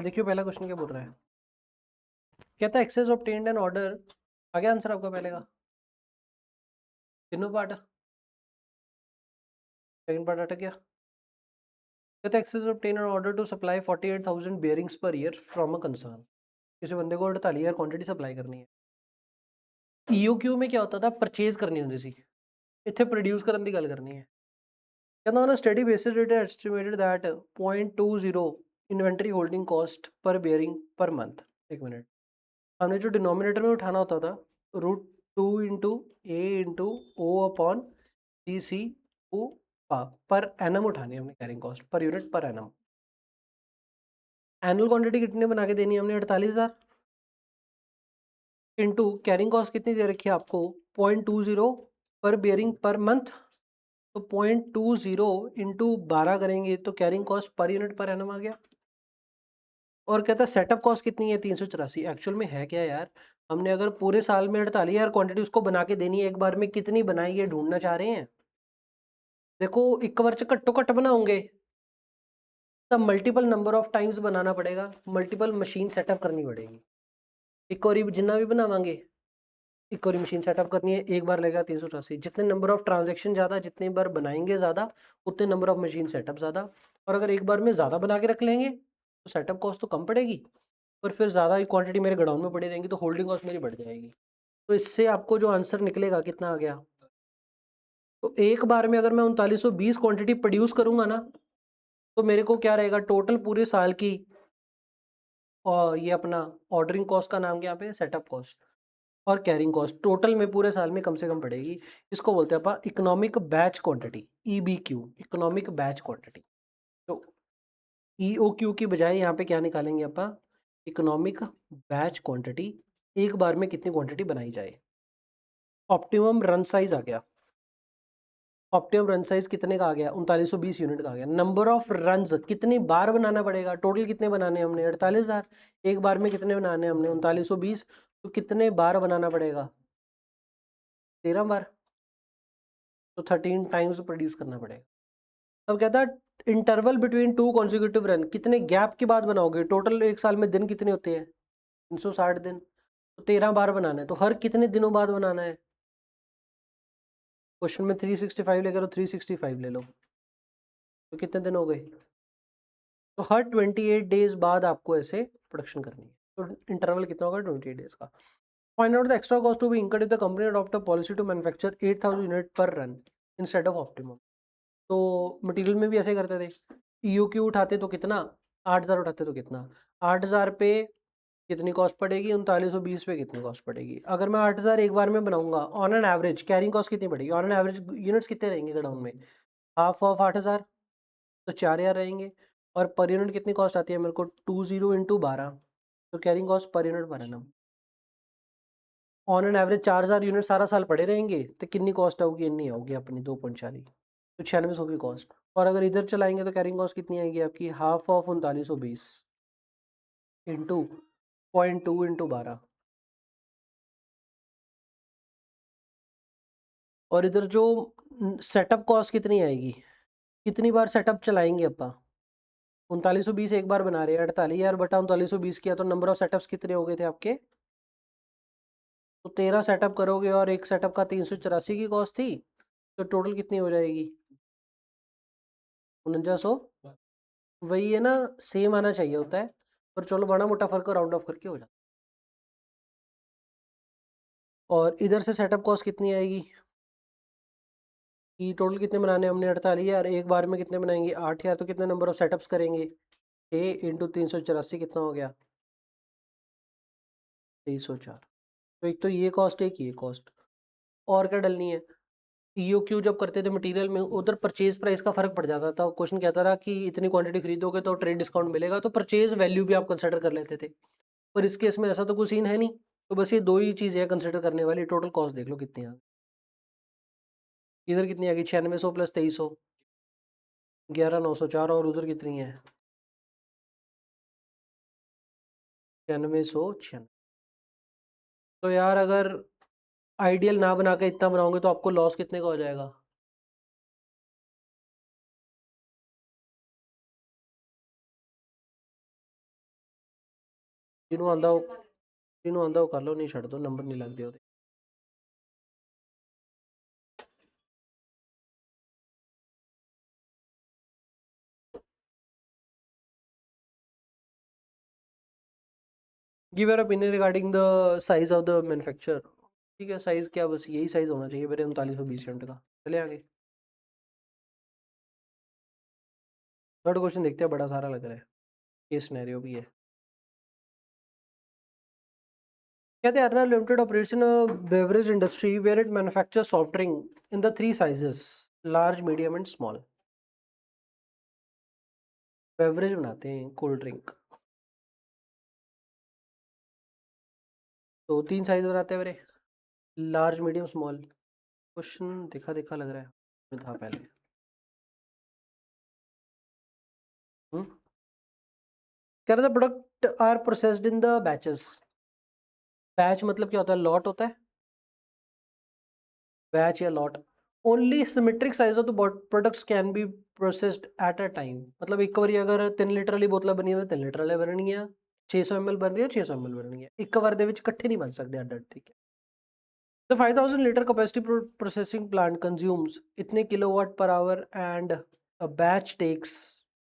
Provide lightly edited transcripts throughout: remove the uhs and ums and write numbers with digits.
देखियो पहला क्वेश्चन क्या बोल रहा है। कहता है एक्सेस ऑब्टेन्ड एन ऑर्डर। आ गया आंसर आपका पहले का? तीनों पार्ट। सेकंड पार्ट अटक गया। कहता है access obtained an order to supply 48,000 bearings per year from a concern. किसी बंदे को 48,000 क्वांटिटी सप्लाई करनी है। ईओक्यू में क्या होता था, परचेज करनी होती सी। इतने प्रोड्यूस करने की गल करनी है। कहता on a study basis it is estimated that 0.20 inventory holding cost per bearing per month. एक मिनट, हमने जो डिनोमिनेटर में उठाना होता था √2 into A into O upon D C O per annum उठानी है हमने, carrying cost per unit per annum. Annual quantity कितने बना के देनी है हमने, 48,000 इंटू कैरिंग कॉस्ट कितनी दे रखी है आपको, 0.20 पर बेयरिंग पर मंथ। तो 0.20 इंटू 12 करेंगे तो carrying cost per unit per annum आ गया। और कहता है सेटअप कॉस्ट कितनी है, 384। एक्चुअल में है क्या यार, हमने अगर पूरे साल में 48,000 क्वांटिटी उसको बना के देनी है, एक बार में कितनी बनाई है ढूंढना चाह रहे हैं। देखो एक बार घट्टो घट बनाओगे तब मल्टीपल नंबर ऑफ टाइम्स बनाना पड़ेगा, मल्टीपल मशीन सेटअप करनी पड़ेगी। एक और जितना भी बनावांगे एक और मशीन सेटअप करनी है, एक बार लगेगा 384। जितने नंबर ऑफ ट्रांजेक्शन ज़्यादा, जितनी बार बनाएंगे ज़्यादा, उतने नंबर ऑफ मशीन सेटअप ज़्यादा। और अगर एक बार में ज़्यादा बना के रख लेंगे तो सेटअप कॉस्ट तो कम पड़ेगी, और फिर ज़्यादा क्वांटिटी मेरे गोडाउन में पड़ी रहेंगी तो होल्डिंग कॉस्ट मेरी बढ़ जाएगी। तो इससे आपको जो आंसर निकलेगा कितना आ गया, तो एक बार में अगर मैं 3920 क्वांटिटी प्रोड्यूस करूंगा ना, तो मेरे को क्या रहेगा टोटल पूरे साल की, और ये अपना ऑर्डरिंग कॉस्ट का नाम क्या पे, सेटअप कॉस्ट और कैरिंग कॉस्ट टोटल में पूरे साल में कम से कम पड़ेगी। इसको बोलते हैं अपन economic batch quantity, EBQ, economic batch quantity. तो EOQ की बजाय यहाँ पे क्या निकालेंगे अपन, इकोनॉमिक बैच क्वांटिटी, एक बार में कितनी क्वांटिटी बनाई जाए। ऑप्टिमम रन साइज आ गया, ऑप्टिमम रन साइज कितने का आ गया, 3920 यूनिट का आ गया। नंबर ऑफ रन्स कितनी बार बनाना पड़ेगा, टोटल कितने बनाने हमने, 48,000। एक बार में कितने बनाने हमने, 3920, तो कितने बार बनाना पड़ेगा, 13 बार, तो 13 टाइम्स प्रोड्यूस करना पड़ेगा। अब कहता है interval between two consecutive run, कितने गैप के बाद बनाओगे, टोटल एक साल में दिन कितने होते हैं, 360 दिन, तो 13 बार बनाना है, तो हर कितने दिनों बाद बनाना है। क्वेश्चन में 365 लेकर 365 ले लो, तो कितने दिन हो गए, तो हर 28 डेज बाद आपको ऐसे प्रोडक्शन करनी है। तो इंटरवल कितना होगा, 28 डेज का। Find out the extra cost to be incurred if the company adopt a policy to manufacture 8,000 unit per run instead of optimum. तो मटेरियल में भी ऐसे करते थे, EOQ उठाते तो कितना, 8,000 उठाते तो कितना, 8,000 पे कितनी कॉस्ट पड़ेगी, 3920 पे कितनी कॉस्ट पड़ेगी। अगर मैं 8,000 एक बार में बनाऊंगा, on an average carrying cost कितनी पड़ेगी, ऑन एन एवरेज यूनिट्स कितने रहेंगे गोडाउन में, हाफ ऑफ 8,000, तो 4,000 रहेंगे। और पर यूनिट कितनी कॉस्ट आती है मेरे को, 20 इंटू 12, तो carrying cost per unit per annum on an average 4,000 unit सारा साल पड़े रहेंगे तो कितनी कॉस्ट आऊगी, इतनी आऊगी अपनी 2.40, तो 9600 की कॉस्ट। और अगर इधर चलाएंगे तो कैरिंग कॉस्ट कितनी आएगी आपकी, हाफ ऑफ 3920 इंटू 0.2 इंटू 12। और इधर जो सेटअप कॉस्ट कितनी आएगी, कितनी बार सेटअप चलाएंगे अपा, 3920 एक बार बना रहे हैं, 48,000 बटा 3920 किया तो नंबर ऑफ सेटअप्स कितने हो गए थे आपके, तो 13 सेटअप करोगे और एक सेटअप का 384 की कॉस्ट थी, तो टोटल कितनी हो जाएगी, 4900। वही है ना, सेम आना चाहिए होता है, पर चलो बड़ा मोटा फर्क राउंड ऑफ करके हो जाता। और इधर से सेटअप कॉस्ट कितनी आएगी, कि टोटल कितने बनाने हमने, 48,000, एक बार में कितने बनाएंगे, 8,000, तो कितने नंबर ऑफ सेटअप्स करेंगे, 6 इंटू 384 कितना हो गया, 2304। तो एक तो ये कॉस्ट, एक ये कॉस्ट, और क्या डलनी है। EOQ जब करते थे मटेरियल में, उधर परचेज प्राइस का फर्क पड़ जाता था। क्वेश्चन कहता था कि इतनी क्वांटिटी खरीदोगे तो ट्रेड डिस्काउंट मिलेगा, तो परचेज वैल्यू भी आप कंसिडर कर लेते थे। पर इस केस में ऐसा तो कुछ सीन है नहीं, तो बस ये दो ही चीज़ें हैं कंसिडर करने वाली। टोटल कॉस्ट देख लो कितनी आ, इधर कितनी आ गई, 9600 प्लस 2300, 11,904, और उधर कितनी है, 9696। तो यार अगर आइडियल ना बना के इतना बनाओगे तो आपको लॉस कितने का हो जाएगा, ਜਿਹਨੂੰ ਆਂਦਾ ਉਹ ਕਰ ਲਓ, ਨਹੀਂ ਛੱਡ ਦੋ, ਨੰਬਰ ਨਹੀਂ ਲੱਗਦੇ ਉਹਦੇ। Give your opinion regarding the size of the manufacture. ठीक है, साइज क्या, बस यही साइज होना चाहिए मेरे 3920 यूनिट का। चले आगे, थर्ड क्वेश्चन देखते हैं, बड़ा सारा लग रहा है, ये सिनेरियो भी है। कहते हैं Arnal Limited operates in a beverage industry where it manufactures soft drink in the three sizes, large, medium and small। Beverage बनाते हैं, कोल्ड ड्रिंक, तो 3 साइज बनाते हैं मेरे, लार्ज, मीडियम, स्मॉल। क्वेश्चन देखा देखा लग रहा है, में था पहले। कह रहा था product are processed in the batches. Batch मतलब क्या होता है, लॉट होता है, बैच या lot. Only symmetric size of the products can be processed at a time. मतलब एक बार अगर 3 लीटर वाली बोतल बनी है 3 लीटर वाली बननी है, 600 ml बन रही है 600 ml बननी है, एक बार ਦੇ ਵਿੱਚ ਇਕੱਠੇ ਨਹੀਂ ਬਣ ਸਕਦੇ ਅੱਡ-ਅੱਡ। ठीक है, the 5000 liter capacity processing plant consumes इतने kilowatt per hour and a batch takes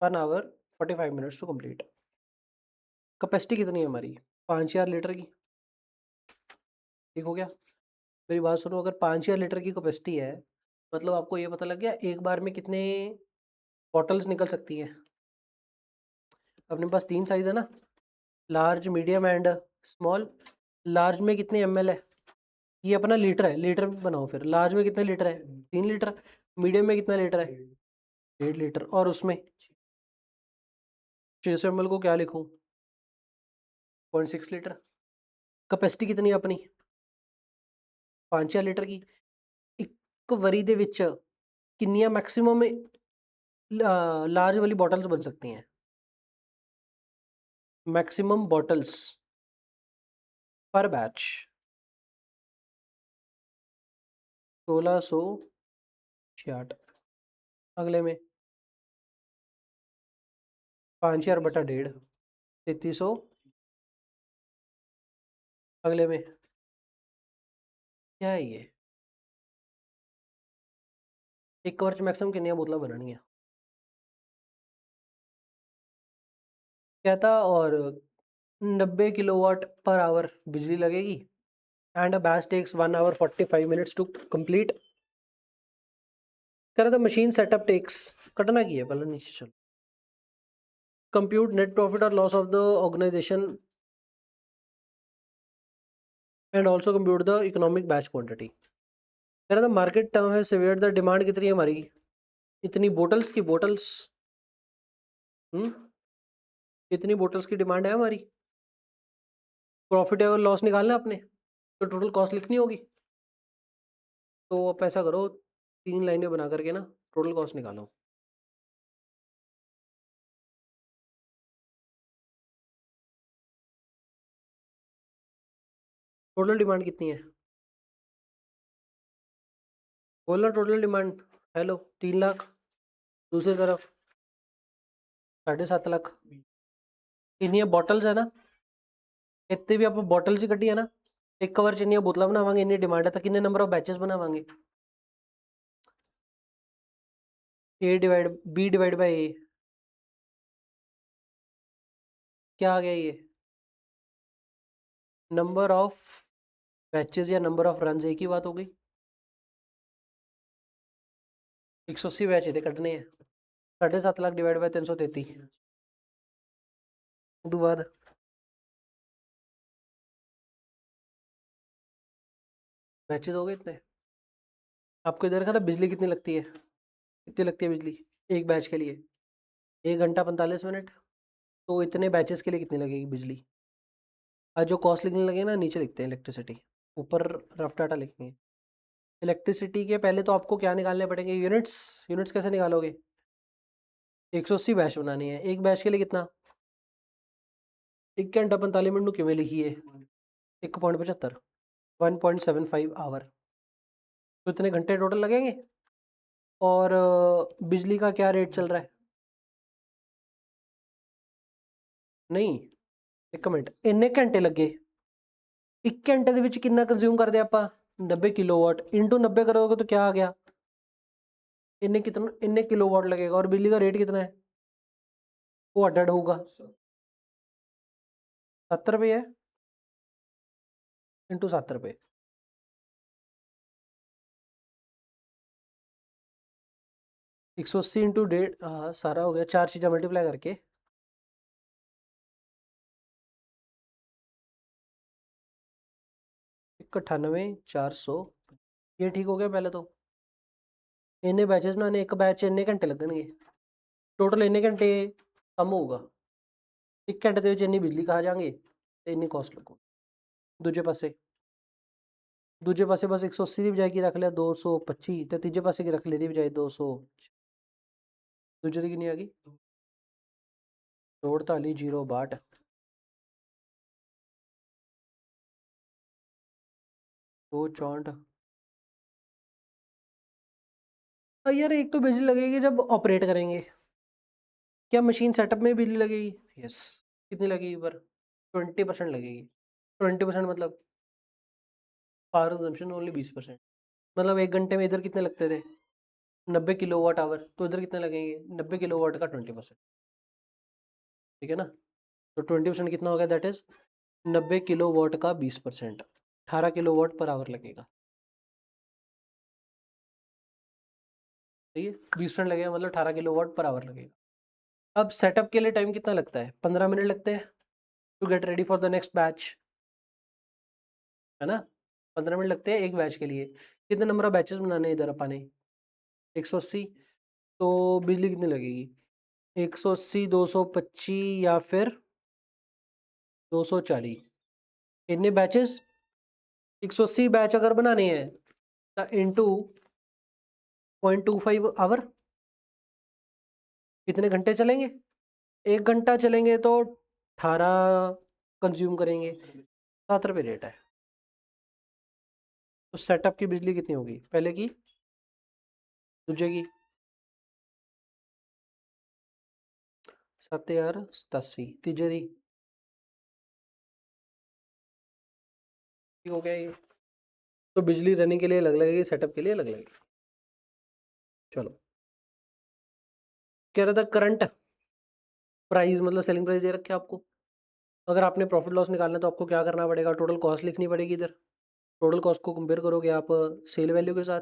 1 hour 45 minutes to complete। Capacity कितनी है हमारी, 5000 लीटर की। ठीक हो गया, मेरी बात सुनो, अगर 5000 लीटर की कैपेसिटी है, मतलब आपको ये पता लग गया एक बार में कितने बॉटल्स निकल सकती हैं। अपने पास 3 साइज है ना, large, medium and small. Large में कितने ml है, ये अपना लीटर है, लीटर में बनाओ फिर। लार्ज में कितने लीटर है, 3 लीटर। मीडियम में कितना लीटर है, 1.5 लीटर। और उसमें 600 ml को क्या लिखूं, 0.6 लीटर। कैपेसिटी कितनी है अपनी, 5000 लीटर की। ਇੱਕ ਵਾਰੀ ਦੇ ਵਿੱਚ ਕਿੰਨੀਆਂ मैक्सिमम लार्ज वाली बॉटल्स बन सकती हैं, मैक्सिमम बॉटल्स पर बैच 1666। अगले में 5000 बटा 1.5 3300। अगले में क्या है ये, एक कवर च मैक्सिमम कितनी बोतलें बननियां कहता। और 90 किलोवाट पर आवर बिजली लगेगी and a batch takes 1 hour 45 minutes to complete. कह रहा था मशीन सेटअप टेक्स, कटना की है पहले, नीचे चलो। कंप्यूट नेट प्रॉफिट और loss of the organisation and also compute the economic batch quantity. कह रहा था मार्केट टर्म है सिवियर द डिमांड कितनी है हमारी, इतनी बोटल्स की, बोटल्स इतनी बोटल्स की डिमांड है हमारी। प्रॉफिट और लॉस निकालना है अपने, तो टोटल कॉस्ट लिखनी होगी। तो आप ऐसा करो, 3 लाइनें बना करके ना टोटल कॉस्ट निकालो। टोटल डिमांड कितनी है, बोलना टोटल डिमांड। हेलो, 3 लाख। दूसरी तरफ 7.5 लाख। इन्नी बॉटल्स है ना, इतने भी आप बॉटल्स ही कटी है ना, एक कवर च इन्नी बोतल बनावांगे, इन्नी डिमांड है, तो कितने नंबर ऑफ बैचेस बनावांगे, A divide B divide by A. क्या आ गया ये, नंबर ऑफ बैचेस या नंबर ऑफ रन, एक ही बात हो गई। 180 बैच थे कटने हैं, 7.5 लाख डिवाइड बाई 333। उदू बाद बैचेस हो गए इतने। आपको इधर का था बिजली कितनी लगती है, कितनी लगती है बिजली एक बैच के लिए, 1 घंटा 45 मिनट। तो इतने बैचेस के लिए कितनी लगेगी बिजली। आज जो कॉस्ट लिखने लगे ना, नीचे लिखते हैं इलेक्ट्रिसिटी, ऊपर रफ डाटा लिखेंगे। इलेक्ट्रिसिटी के पहले तो आपको क्या निकालने पड़ेंगे, यूनिट्स। यूनिट्स कैसे निकालोगे, 180 बैच बनानी है, एक बैच के लिए कितना, 1 घंटा 45 मिनट क्यों लिखिए 1.75, 1.75 आवर। तो इतने घंटे टोटल लगेंगे। और बिजली का क्या रेट चल रहा है, नहीं ਇੱਕ ਮਿੰਟ, ਇੰਨੇ ਘੰਟੇ ਲੱਗੇ, 1 ਘੰਟੇ ਦੇ ਵਿੱਚ ਕਿੰਨਾ ਕੰਜ਼ਿਊਮ ਕਰਦੇ ਆਪਾਂ 90 किलोवाट इंटू 90 करोगे तो क्या आ गया, इन्ने किलोवाट लगेगा। और बिजली का रेट कितना है, वो अटैड होगा 7 रुपये है, इंटू 7 रुपये, एक सौ अस्सी इंटू 1.5, सारा हो गया, 4 चीज़ें मल्टीप्लाई करके 98,400, ये ठीक हो गया। पहले तो इन्ने बैचेस बनाने, एक बैच इन्ने घंटे लगणगे, टोटल इन्ने घंटे कम होगा, 1 घंटे ਦੇ ਵਿੱਚ ਇੰਨੀ ਬਿਜਲੀ ਖਾ ਜਾਾਂਗੇ ਤੇ ਇੰਨੀ ਕਾਸਟ ਲੱਗੂ। ਦੂਜੇ ਪਾਸੇ ਬਸ 180 ਦੀ ਬਜਾਏ ਕੀ ਰੱਖ ਲਿਆ 225, ਤੇ ਤੀਜੇ ਪਾਸੇ ਕੀ ਰੱਖ ਲਿਆ ਦੀ ਬਜਾਏ 200, ਦੂਜੇ ਦੀ ਕਿੰਨੀ ਆ ਗਈ 248,062। तो 64, यार एक तो बिजली लगेगी जब ऑपरेट करेंगे, क्या मशीन सेटअप में बिजली लगेगी, यस। कितनी लगेगी पर 20% लगेगी, 20% मतलब पावर कंजम्पशन ओनली 20%, मतलब 1 घंटे में इधर कितने लगते थे 90 किलोवाट आवर, तो इधर कितने लगेंगे 90 किलोवाट का 20%, ठीक है ना। तो 20% कितना हो गया, दैट इज 90 किलोवाट का 20%, 18 किलोवाट पर आवर लगेगा, ठीक है। 20% लगेगा मतलब 18 किलोवाट पर आवर लगेगा। अब सेटअप के लिए टाइम कितना लगता है, 15 मिनट लगते हैं to get ready for the next batch, है ना। 15 मिनट लगते हैं एक बैच के लिए। कितने नंबर ऑफ बैचेस बनाने इधर अपन ने 180, तो बिजली कितनी लगेगी 180, 225 या फिर 240, इतने बैचेस 180 बैच अगर बनाने हैं तो इंटू 0.25 आवर, कितने घंटे चलेंगे, 1 घंटा चलेंगे तो 18 कंज्यूम करेंगे, 7 रुपये रेट है। तो सेटअप की बिजली कितनी होगी, पहले की दूसरे की 7,087, तीजे की ठीक हो गया ये। तो बिजली रनिंग के लिए अलग लगेगी, सेटअप के लिए अलग लगेगी। चलो, कह रहा था करंट प्राइस मतलब सेलिंग प्राइस दे रखे आपको, अगर आपने प्रॉफिट लॉस निकालना है तो आपको क्या करना पड़ेगा, टोटल कॉस्ट लिखनी पड़ेगी इधर, टोटल कॉस्ट को कंपेयर करोगे आप सेल वैल्यू के साथ,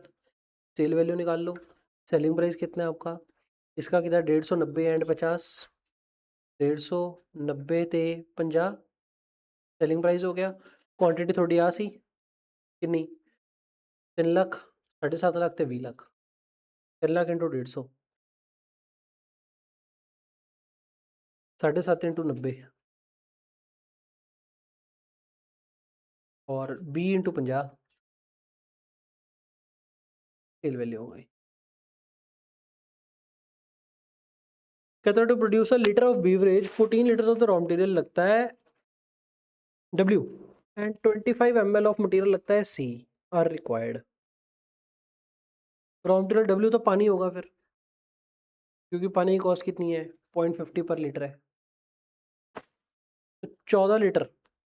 सेल वैल्यू निकाल लो, सेलिंग प्राइस कितना है आपका, इसका कितना 150, 90 एंड 50, 150, 90 ते 50 सेलिंग प्राइस हो गया। क्वांटिटी थोड़ी आ सी कितनी 3 लाख, 7.5 लाख ते 20 लाख, 3 लाख इंटू 150, 7.5 इंटू 90 और 20 इंटू 50 सेल वैल्यू हो गई। कहता है to produce a litre of beverage 14 litres of the raw material लगता है W and 25 ml of material लगता है C are required. Raw material W तो पानी होगा फिर, क्योंकि पानी की कॉस्ट कितनी है 0.50 पर लीटर है, तो 14 litre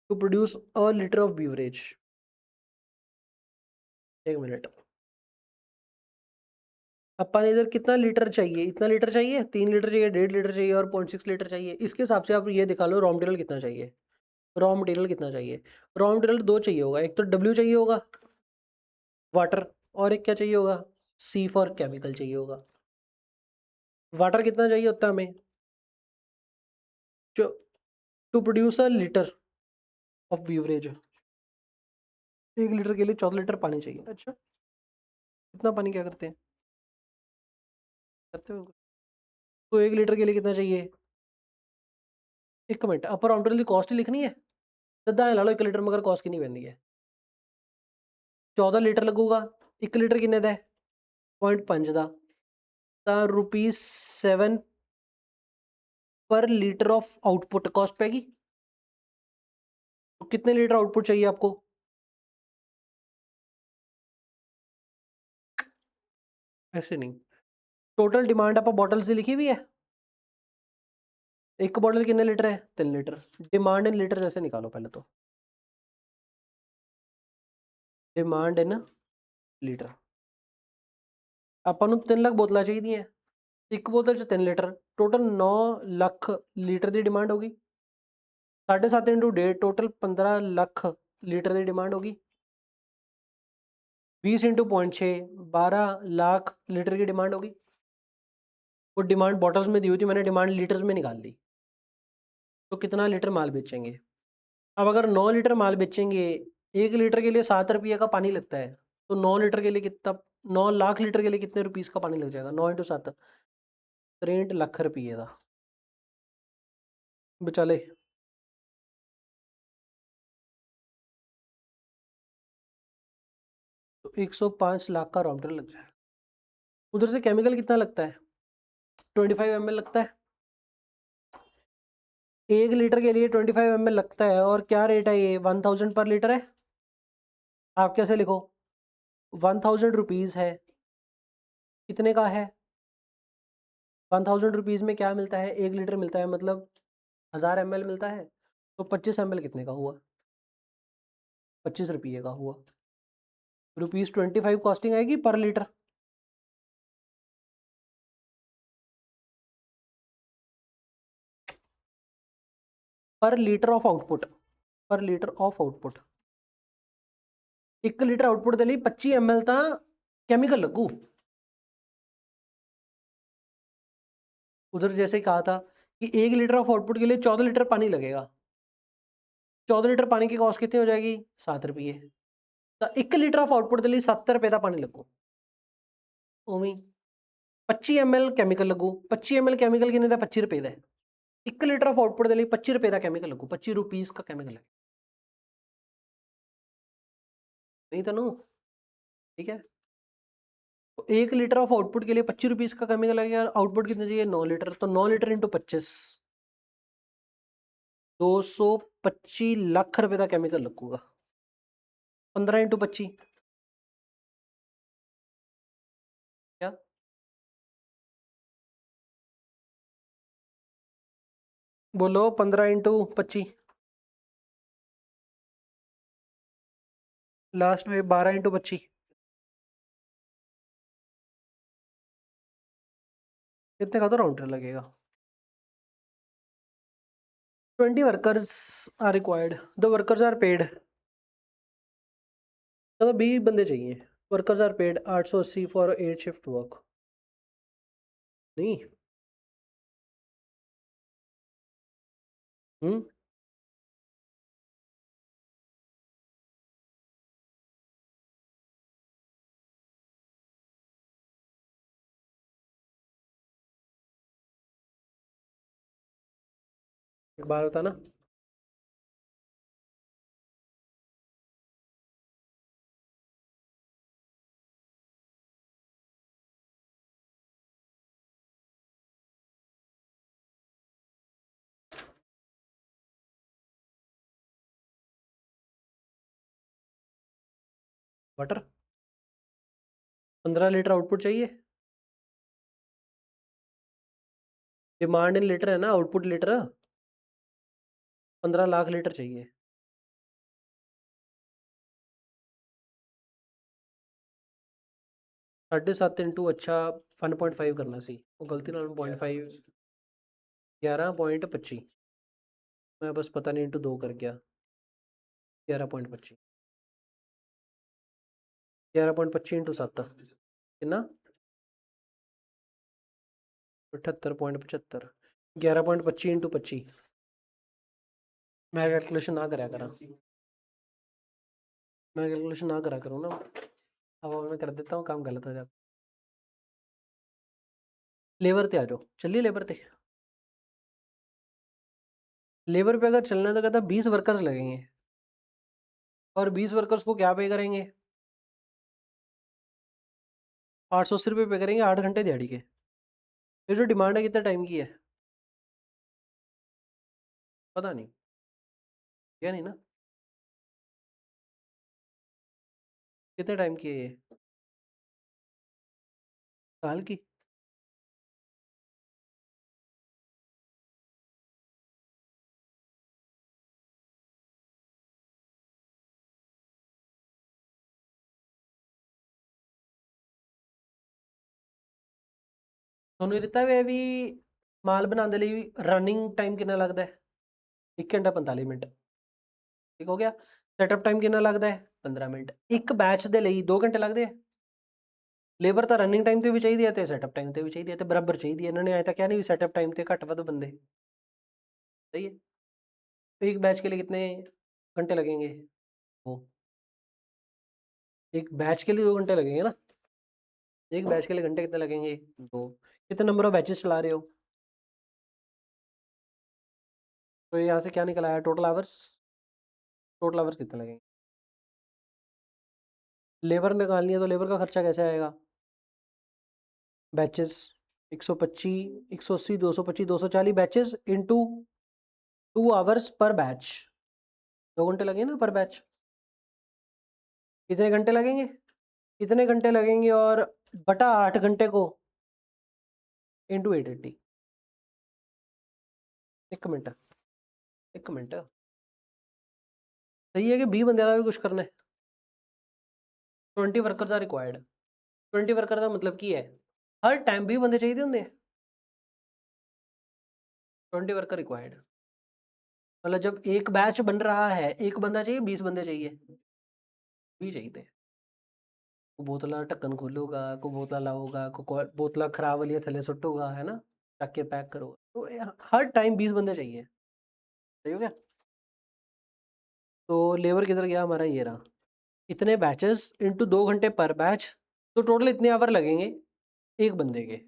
to produce a litre of beverage. एक मिनट, अपन इधर कितना लीटर चाहिए, इतना लीटर चाहिए, 3 लीटर चाहिए, 1.5 लीटर चाहिए और 0.6 लीटर चाहिए, इसके हिसाब से आप ये दिखा लो रॉ मटेरियल कितना चाहिए, रॉ मटेरियल कितना चाहिए। रॉ मटेरियल 2 चाहिए होगा, एक तो W चाहिए होगा वाटर, और एक क्या चाहिए होगा C फॉर केमिकल चाहिए होगा। वाटर कितना चाहिए होता है हमें, जो to produce a litre of beverage, 1 litre के लिए 14 लीटर पानी चाहिए। अच्छा, कितना पानी क्या करते हैं, करते हो तो 1 लीटर के लिए कितना चाहिए, एक मिनट अपर रॉ मटेरियल की कॉस्ट ही लिखनी है, सीधा ला लो 1 लीटर मगर कॉस्ट कितनी पैंदी है 14 लीटर लगूगा, 1 लीटर किन्ने दा 0.5 ਦਾ ਤਾਂ ₹7 पर लीटर ऑफ आउटपुट कॉस्ट पैगी। तो कितने लीटर आउटपुट चाहिए आपको, ऐसे नहीं, टोटल डिमांड आप बॉटल से लिखी हुई है, एक बॉटल कितने लीटर है? 3 लीटर। डिमांड इन लीटर जैसे निकालो पहले तो, डिमांड इन लीटर। ਆਪਾਂ ਨੂੰ 3 ਲੱਖ ਬੋਤਲਾਂ ਚਾਹੀਦੀਆਂ, ਇੱਕ ਬੋਤਲ 'ਚ 3 ਲੀਟਰ, ਟੋਟਲ 9 ਲੱਖ ਲੀਟਰ ਦੀ ਡਿਮਾਂਡ ਹੋਗੀ। 7.5 ਇੰਟੂ 1.5 टोटल 15 ਲੱਖ लीटर की डिमांड होगी। 20 इंटू 0.6 12 लाख लीटर की डिमांड होगी। वो डिमांड बॉटल्स में दी हुई थी, मैंने डिमांड लीटर्स में निकाल ली। तो कितना लीटर माल बेचेंगे? अब अगर 9 लीटर माल बेचेंगे, 1 लीटर के लिए 7 रुपये का पानी लगता है, तो 9 लीटर के लिए कितना, 9 लाख लीटर के लिए कितने रुपीस का पानी लग जाएगा? 9 इंटू 7 63 ਲੱਖ रुपये का बचाले। तो 105 लाख का रॉ मटेरियल लग जाएगा। उधर से केमिकल कितना लगता है? 25 ml लगता है। 1 लीटर के लिए 25 ml लगता है, और क्या रेट है ये? 1000 पर लीटर है। आप कैसे लिखो? 1000 रुपीज़ है, कितने का है? 1000 रुपीज़ में क्या मिलता है? 1 लीटर मिलता है, मतलब 1000 ml मिलता है। तो 25 ml कितने का हुआ? 25 रुपये का हुआ। ₹25 कॉस्टिंग आएगी पर लीटर। पर लीटर ऑफ आउटपुट, पर litre of output 1 litre output के लिए 25 ml ਤਾਂ केमिकल लगू। उधर जैसे कहा था कि 1 लीटर ऑफ आउटपुट के लिए 14 लीटर पानी लगेगा। 14 लीटर पानी की कॉस्ट कितनी हो जाएगी? 7 रुपये। तो 1 लीटर ऑफ आउटपुट के लिए 70 रुपये का पानी लगू। उमी 25 ml केमिकल लगू, 25 ml केमिकल कितने का? 25 रुपये का। 1 लीटर ऑफ आउटपुट के लिए 25 रुपये का केमिकल लगू, 25 रुपीज़ का केमिकल है। नहीं तनु, ठीक है। तो 1 लीटर ऑफ आउटपुट के लिए 25 रुपीज़ का केमिकल लगेगा। आउटपुट कितने चाहिए? 9 लीटर। तो 9 लीटर इंटू 25 225 लाख रुपए का केमिकल लगूगा। 15 इंटू 25 क्या? बोलो 15 इंटू 25, लास्ट में 12 इंटू 25 कितने का? तो राउंड लगेगा। 20 workers are required, the workers are paid. तो 20 बंदे चाहिए। Workers are paid 880 for 8 shift work. नहीं। हम्म। एक बार बता ना। वाटर 15 लीटर आउटपुट चाहिए। डिमांड इन लीटर है ना, आउटपुट लीटर। 15 लाख लीटर चाहिए। 7.5 इंटू, अच्छा 1.5 करना सी, वो गलती ना 1.5, 11.25। मैं बस पता नहीं इंटू 2 कर गया। 11.25, 11.25 इंटू 7 कितना? 78.75। 11.25 इंटू 25। मैं कैलकुलेशन ना करा करा, मैं कैलकुलेशन ना करा करूँ ना। अब मैं कर देता हूँ, काम गलत हो जाता। लेबर पे आ जाओ, चलिए लेबर पे। लेबर पे अगर चलना है तो कहता 20 वर्कर्स लगेंगे, और 20 वर्कर्स को क्या पे करेंगे? 880 रुपये पे करेंगे 8 घंटे दिहाड़ी के। ये जो डिमांड है कितने टाइम की है? पता नहीं, क्या नहीं ना, कितने टाइम की है ये? साल की? ਤੁਹਾਨੂੰ ਦਿੱਤਾ ਹੋਇਆ ਵੀ ਮਾਲ ਬਣਾਉਣ ਦੇ ਲਈ ਰਨਿੰਗ ਟਾਈਮ ਕਿੰਨਾ ਲੱਗਦਾ ਹੈ 1 ਘੰਟਾ 45 ਮਿੰਟ ਠੀਕ ਹੋ ਗਿਆ ਸੈਟਅਪ ਟਾਈਮ ਕਿੰਨਾ ਲੱਗਦਾ ਹੈ 15 ਮਿੰਟ ਇੱਕ ਬੈਚ ਦੇ ਲਈ 2 ਘੰਟੇ ਲੱਗਦੇ ਆ ਲੇਬਰ ਤਾਂ ਰਨਿੰਗ ਟਾਈਮ ਤੇ ਵੀ ਚਾਹੀਦੀ ਹੈ ਤੇ ਸੈਟਅਪ ਟਾਈਮ ਤੇ ਵੀ ਚਾਹੀਦੀ ਹੈ ਤੇ ਬਰਾਬਰ ਚਾਹੀਦੀ ਹੈ ਇਹਨਾਂ ਨੇ ਐ ਤਾਂ ਕਿਹਾ नहीं ਵੀ ਸੈਟਅਪ टाइम ਤੇ ਘੱਟ ਵੱਧ ਬੰਦੇ सही है तो एक बैच के लिए कितने घंटे लगेंगे वो एक बैच के लिए 2 घंटे लगेंगे ना एक बैच के लिए घंटे कितने लगेंगे 2 कितने नंबर ऑफ बैचेस चला रहे हो तो यहाँ से क्या निकल आया टोटल आवर्स कितने लगेंगे लेबर निकालनी है तो लेबर का खर्चा कैसे आएगा batches 125 180 225 240 batches into 2 hours per batch 2 घंटे लगेंगे ना पर बैच कितने घंटे लगेंगे कितने घंटे लगेंगे और बटा 8 घंटे को इंटू 880 एक मिनट सही है कि 20 बंदे का भी कुछ करना है 20 वर्कर्स आर रिक्वायर्ड 20 वर्कर का मतलब की है हर टाइम 20 बंदे चाहिए होंगे 20 वर्कर रिक्वायर्ड मतलब जब एक बैच बन रहा है एक बंदा चाहिए 20 बंदे चाहिए 20 चाहिए को बोतला ढक्कन खोलूगा को बोतला लाऊगा को बोतला खराब वाली थले सुटूगा है ना चक के पैक करो तो हर टाइम 20 बंदे चाहिए सही हो गया तो लेबर किधर गया हमारा ये रहा इतने बैचेस इंटू 2 घंटे पर बैच तो टोटल इतने आवर लगेंगे एक बंदे के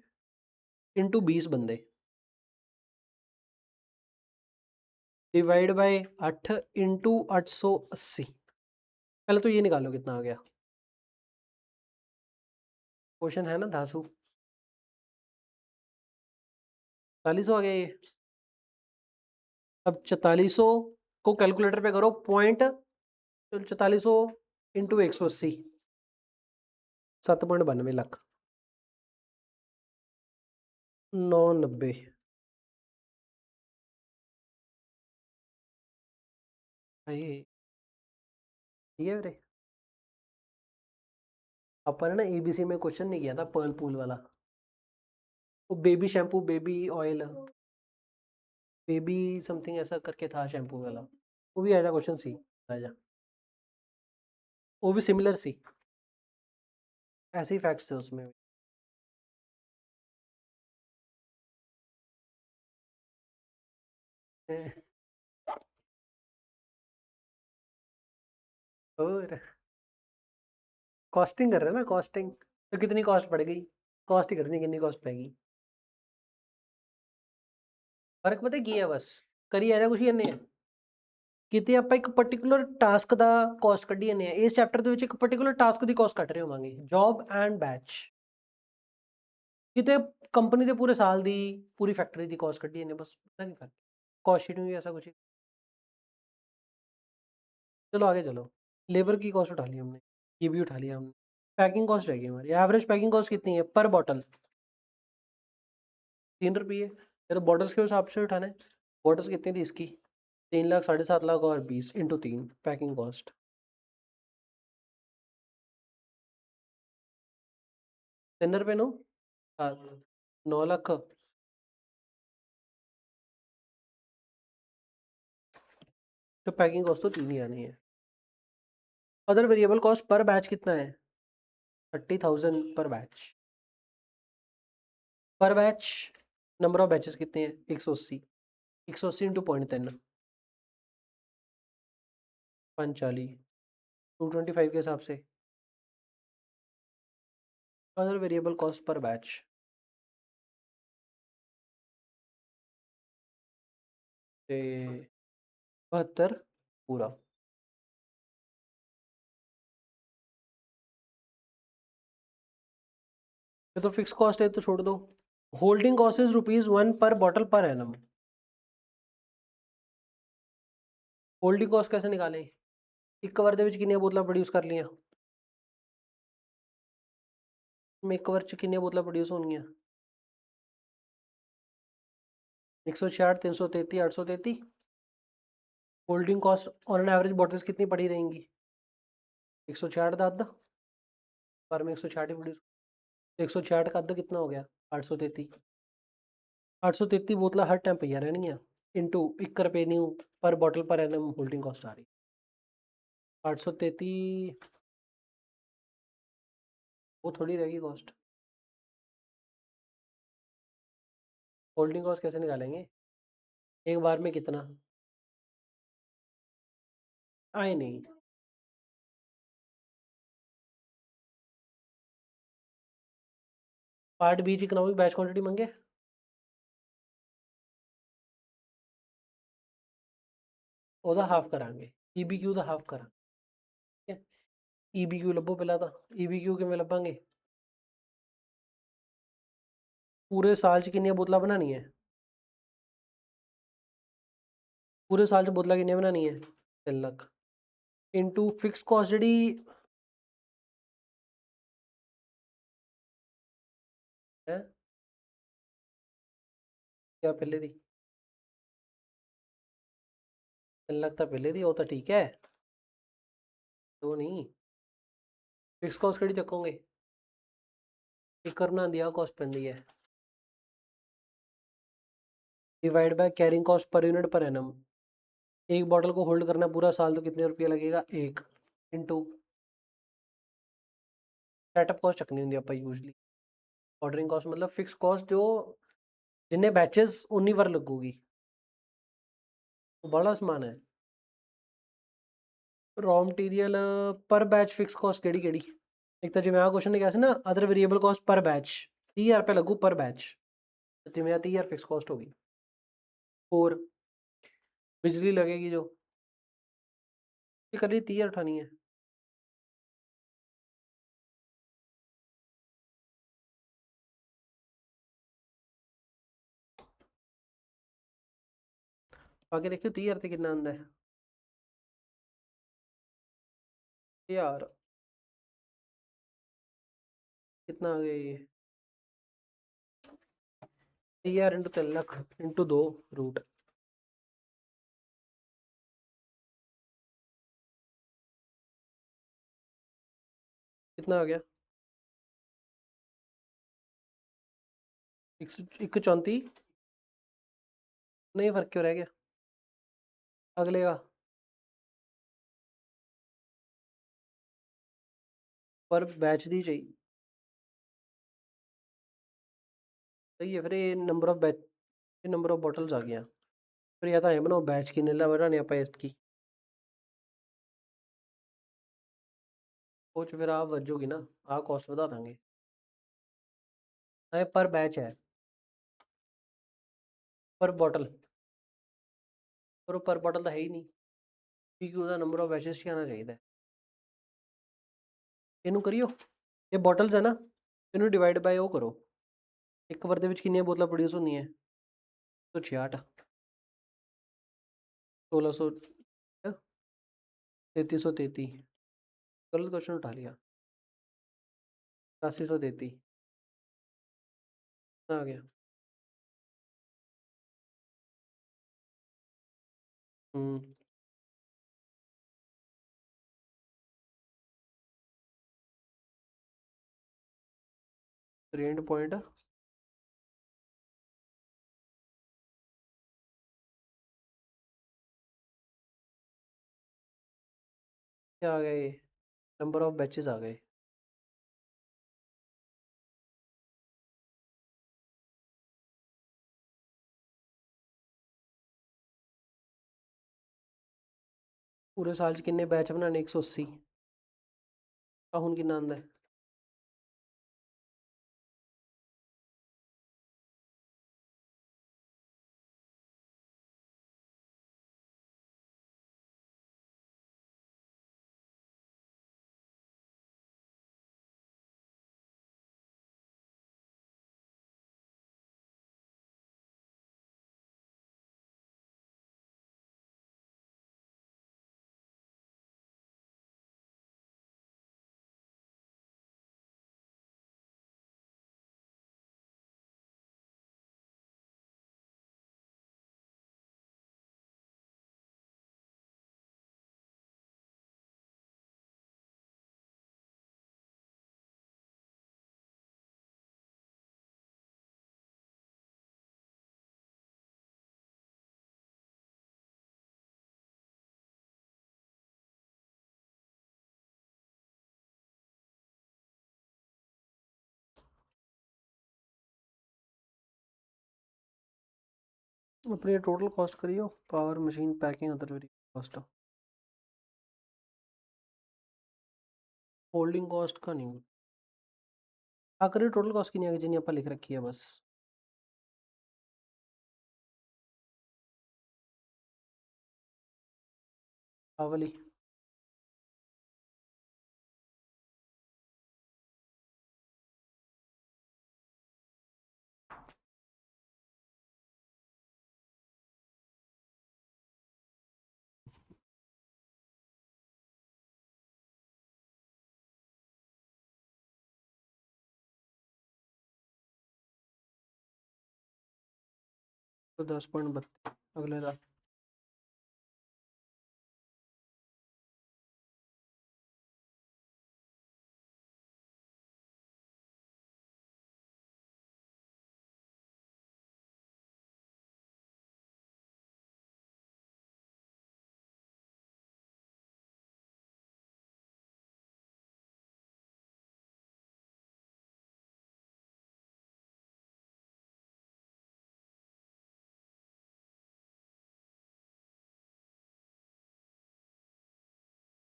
इंटू 20 बंदे डिवाइड बाय 8 इंटू 880 पहले तो ये निकालो कितना आ गया क्वेश्चन है ना धासु 4400 आ गया ये अब 4400 को कैलकुलेटर पे करो पॉइंट 4400 इंटू 180 7.92 लाख 990 ये ठीक है मेरे अपन ने ना एबीसी में क्वेश्चन नहीं किया था पर्ल पूल वाला वो baby shampoo baby oil baby something ऐसा करके था शैम्पू वाला वो भी आया क्वेश्चन सी आया वो भी सिमिलर सी ऐसे ही फैक्ट्स थे उसमें और कॉस्टिंग कर रहे हैं ना कॉस्टिंग तो कितनी कॉस्ट पड़ गई कॉस्ट ही करनी कितनी कॉस्ट पैगी फर्क पता की है बस करी है ना कुछ नहीं है ਕਿਤੇ ਆਪਾਂ ਇੱਕ ਪਾਰਟਿਕੂਲਰ ਟਾਸਕ ਦਾ ਕੋਸਟ ਕੱਢੀ ਜਾਂਦੇ ਆ ਇਸ ਚੈਪਟਰ ਦੇ ਵਿੱਚ ਇੱਕ ਪਾਰਟਿਕੂਲਰ ਟਾਸਕ ਦੀ ਕੋਸਟ ਕੱਢ ਰਹੇ ਹੋਵਾਂਗੇ ਜੌਬ ਐਂਡ ਬੈਚ ਕਿਤੇ ਕੰਪਨੀ ਦੇ ਪੂਰੇ ਸਾਲ ਦੀ ਪੂਰੀ ਫੈਕਟਰੀ ਦੀ ਕੋਸਟ ਕੱਢੀ ਜਾਂਦੇ ਬਸ ਪਤਾ ਕੀ ਫਰਕ कॉस्ट शीट में भी ऐसा कुछ है चलो आगे चलो लेबर की कॉस्ट उठा ली हमने ये भी उठा लिया हमने पैकिंग कॉस्ट रहेगी हमारी एवरेज पैकिंग कॉस्ट कितनी है पर बॉटल 3 रुपये तो बॉटल्स के हिसाब से उठाना है बॉटल्स कितनी थी इसकी 3 लाख 7.5 लाख और 20 इंटू 3 पैकिंग कॉस्ट 3 रुपये 9 लाख तो पैकिंग कॉस्ट तो 3 ही आनी है other variable cost per batch कितना है 30,000 पर बैच नंबर ऑफ बैचेस कितने हैं 180 इंटू 0.3 540 225 के हिसाब से other variable cost per batch 72 पूरा ये तो फिक्स कॉस्ट है तो छोड़ दो होल्डिंग कॉस्ट इज ₹1 पर bottle per annum holding cost कैसे निकालें एक कवर ਦੇ ਵਿੱਚ ਕਿੰਨੀਆਂ ਬੋਤਲਾਂ ਪ੍ਰੋਡਿਊਸ ਕਰ ਲੀਆਂ ਮੈਂ ਇੱਕ ਕਵਰ ਚ ਕਿੰਨੀਆਂ ਬੋਤਲਾਂ ਪ੍ਰੋਡਿਊਸ ਹੋਣਗੀਆਂ 166 333 833 holding cost on an average bottles कितनी पड़ी रहेंगी 166 का अद्ध पर में 166 ही प्रोड्यूस 166 का अद्ध कितना हो गया 833 बोतल हर टाइम पईया रहनियां इंटू 1 रुपये न्यू पर bottle per annum holding cost आ रही 833 वो थोड़ी रहेगी कॉस्ट होल्डिंग कॉस्ट कैसे निकालेंगे एक बार में कितना आए नहीं part be economic batch quantity मंगे ਉਹਦਾ ਹਾਫ ਕਰਾਂਗੇ EBQ ਦਾ ਹਾਫ ਕਰਾਂਗੇ ਠੀਕ ਹੈ EBQ ਲੱਭੋ ਪਹਿਲਾਂ ਤਾਂ EBQ ਕਿਵੇਂ ਲੱਭਾਂਗੇ ਪੂਰੇ ਸਾਲ 'ਚ ਕਿੰਨੀਆਂ ਬੋਤਲਾਂ ਬਣਾਉਣੀਆਂ ਪੂਰੇ ਸਾਲ 'ਚ ਬੋਤਲਾਂ ਕਿੰਨੀਆਂ ਬਣਾਉਣੀਆਂ 3 ਲੱਖ ਇਨਟੂ ਫਿਕਸ ਕਾਸਟ ਜਿਹੜੀ ਹੈ ਕਿਆ ਪਹਿਲੇ ਦੀ 3 ਲੱਖ ਤਾਂ ਪਹਿਲੇ ਦੀ ਉਹ ਤਾਂ ਠੀਕ ਹੈ ਉਹ ਨਹੀਂ ਫਿਕਸ ਕਾਸਟ ਕਿਹੜੀ ਚੱਕੋਗੇ ਇੱਕ ਬਣਾਉਣ ਦੀ ਆ ਕਾਸਟ ਪੈਂਦੀ ਹੈ divide by carrying cost per unit per annum एक बॉटल को होल्ड करना पूरा साल तो कितने रुपये लगेगा एक इंटू सेटअप कॉस्ट चकनी होंगी आप यूजली ऑर्डरिंग कॉस्ट मतलब फिक्स कॉस्ट जो जिन्हें बैचेस उन्नी बार लगूगी तो बड़ा समान है रॉ मटीरियल पर बैच फिक्स कॉस्ट केड़ी केड़ी एक तो जिम्मे आ क्वेश्चन ने कहा ना other variable cost per batch 30,000 रुपये लगू पर बैच तो जिम्मे 30,000 फिक्स कॉस्ट होगी और बिजली लगेगी जो कल 30,000 उठानी है आगे देखियो 30,000 से कितना आंदा है यार कितना आ गया ये 30,000 इंटू 3 लाख इंटू 2 रूट कितना आ गया 134 नहीं फर्क क्यों रह गया अगले का पर बैच दी चाहिए सही है फिर ये नंबर ऑफ बैच ये नंबर ऑफ बॉटल्स आ गया फिर या तो ये बनाओ बैच की नीला बनाने आप इसकी कुछ फिर आप वजोगी ना आप कॉस्ट बता देंगे हाँ पर बैच है पर बॉटल पर वो पर बॉटल तो है ही नहीं क्योंकि उसका नंबर ऑफ बैचेस ही आना चाहिए ਇਹਨੂੰ ਕਰਿਓ ਇਹ ਬੋਟਲਸ ਹੈ ਨਾ ਇਹਨੂੰ ਡਿਵਾਈਡ ਬਾਈ ਉਹ ਕਰੋ ਇੱਕ ਵਾਰ ਦੇ ਵਿੱਚ ਕਿੰਨੀਆਂ ਬੋਤਲਾਂ ਪ੍ਰੋਡਿਊਸ ਹੁੰਦੀਆਂ 166 1600 3333 गलत क्वेश्चन उठा लिया 8833 आ गया हम्म रेंड पॉइंट क्या आ गया ये नंबर ऑफ बैचेस आ गए पूरे साल च किन्ने बैच बनाने 180 हुन किन्ना आंदा है अपनी टोटल कॉस्ट करियो, power, machine, packing, other variable cost. Holding cost का नहीं क्या करियो, टोटल कॉस्ट की नहीं आगे जिन्हें आप लिख रखी है बस। वाली तो 10.32 अगले था।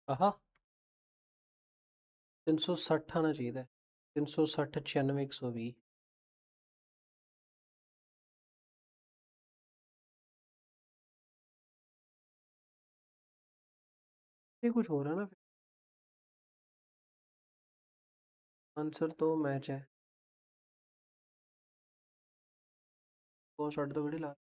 हाँ 360 आना चाहिए था, 360, 96, 120। ये कुछ हो रहा है ना, आंसर तो मैच है। 260 तो घड़ी ला।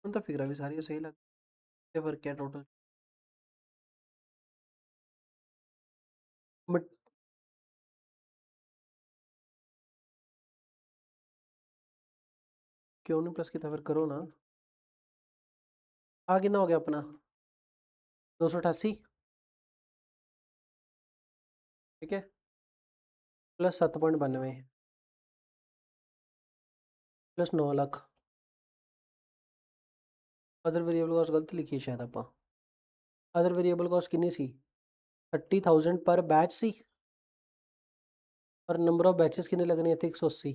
तो फिक्र भी सारी सही लगती है, फर्क क्या टोटल। बट क्यों नहीं प्लस की था, फिर करो ना। आ कितना हो गया अपना, 288। ठीक है, plus 7.92 plus 9 lakh. Other variable cost गलत लिखी है शायद आप। अदर वेरिएबल कॉस्ट कितनी सी, 30,000 पर बैच सी, और नंबर ऑफ बैचेस कितने लगने थे, 180।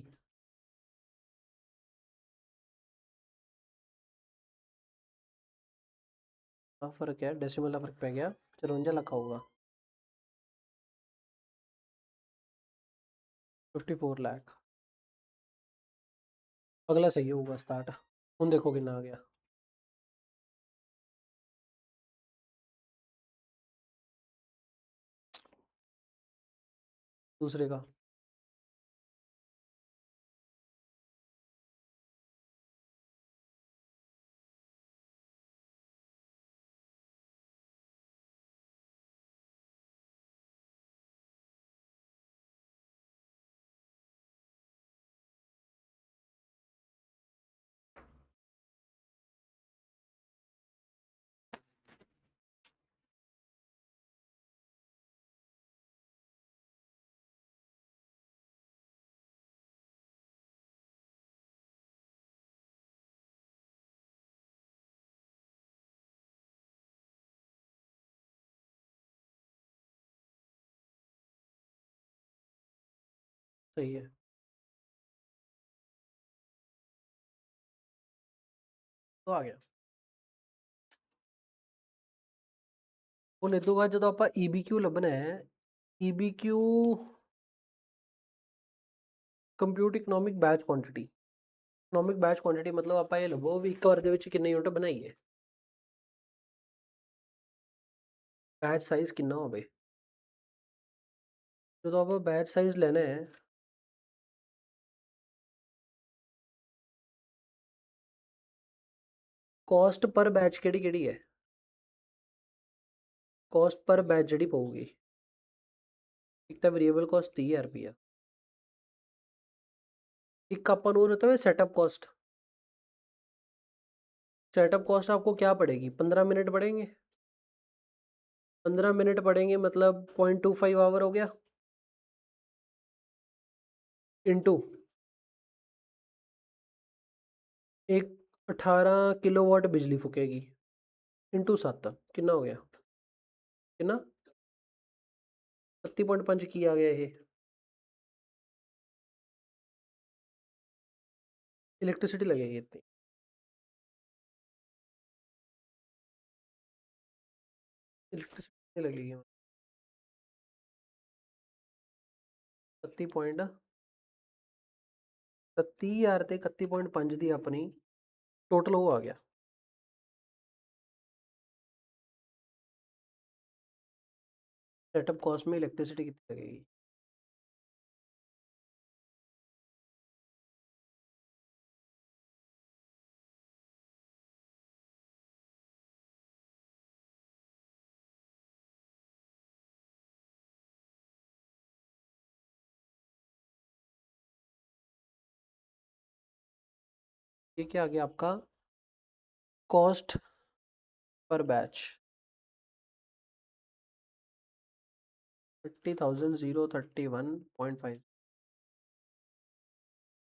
हाँ फर्क है, डेसिमल का फर्क पै गया, 54 लाख होगा। 54 लाख। अगला सही होगा स्टार्ट। हम देखो कितना आ गया। दूसरे का सही है, तो आ गया। वो नहीं तो बाद जो आप EBQ लभना है, EBQ compute economic batch quantity. Economic batch quantity मतलब आप ये लभो भी एक बार ਦੇ ਵਿੱਚ कितने यूनिट बनाई है, बैच साइज कितना होवे। तो आप बैच साइज लेना है, कॉस्ट पर बैच केड़ी केड़ी है, कॉस्ट पर बैच जड़ी पऊगी। एक तो वेरिएबल कॉस्ट 30,000 रुपया, एक अपन और होता है सेटअप कॉस्ट। सेटअप कॉस्ट आपको क्या पड़ेगी, 15 मिनट पड़ेंगे, 15 मिनट पड़ेंगे मतलब 0.25 आवर हो गया, इंटू एक 18 किलोवाट बिजली फूकेगी इंटू 7 कितना हो गया? कितना 31.5 की आ गया ये इलेक्ट्रिसिटी लगेगी इतनी। इलेक्ट्रिसिटी लगेगी 31 30,000 ਤੇ 31.5 ਦੀ ਆਪਣੀ ਟੋਟਲ ਉਹ ਆ ਗਿਆ। सेटअप कॉस्ट में इलेक्ट्रिसिटी कितनी लगेगी? ये क्या आ गया आपका cost per batch 30,031.5।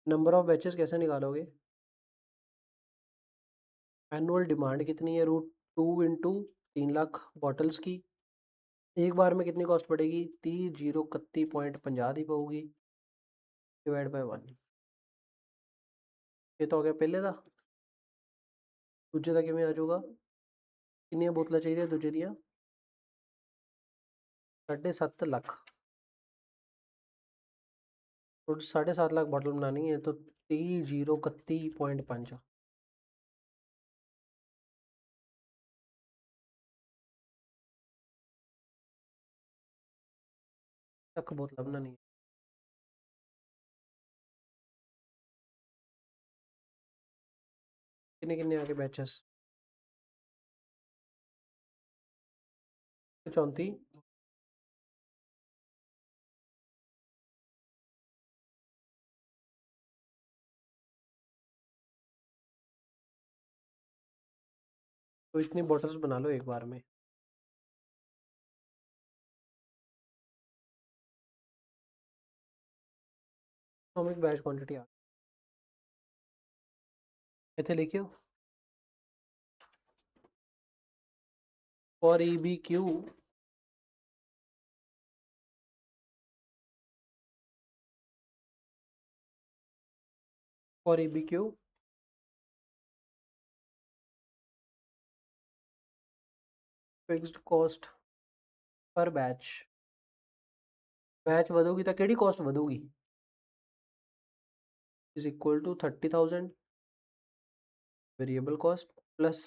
Number of batches कैसे निकालोगे? एनुअल डिमांड कितनी है √2 इंटू 3 लाख बॉटल्स की। एक बार में कितनी कॉस्ट पड़ेगी? 30,31.50 दी पऊगी डिवाइड बाय 1। ये तो हो गया पहले का। दूजे का किमें आ जाऊगा? कितनी बोतलें चाहिए दूजे दियाँ? 7.5 लाख। तो 7.5 लाख बॉटल बनानी है तो 30,31.5 तक बोतल बनानी है। कितने कितने आगे बैचेस? 34। तो इतनी बॉटल्स बना लो एक बार में। एटॉमिक बैच क्वांटिटी आ इतने लिखियो for EBQ for EBQ fixed cost per batch. Batch ਵਧੂਗੀ ਤਾਂ ਕਿਹੜੀ कॉस्ट ਵਧੂਗੀ? Is equal to 30,000 variable cost plus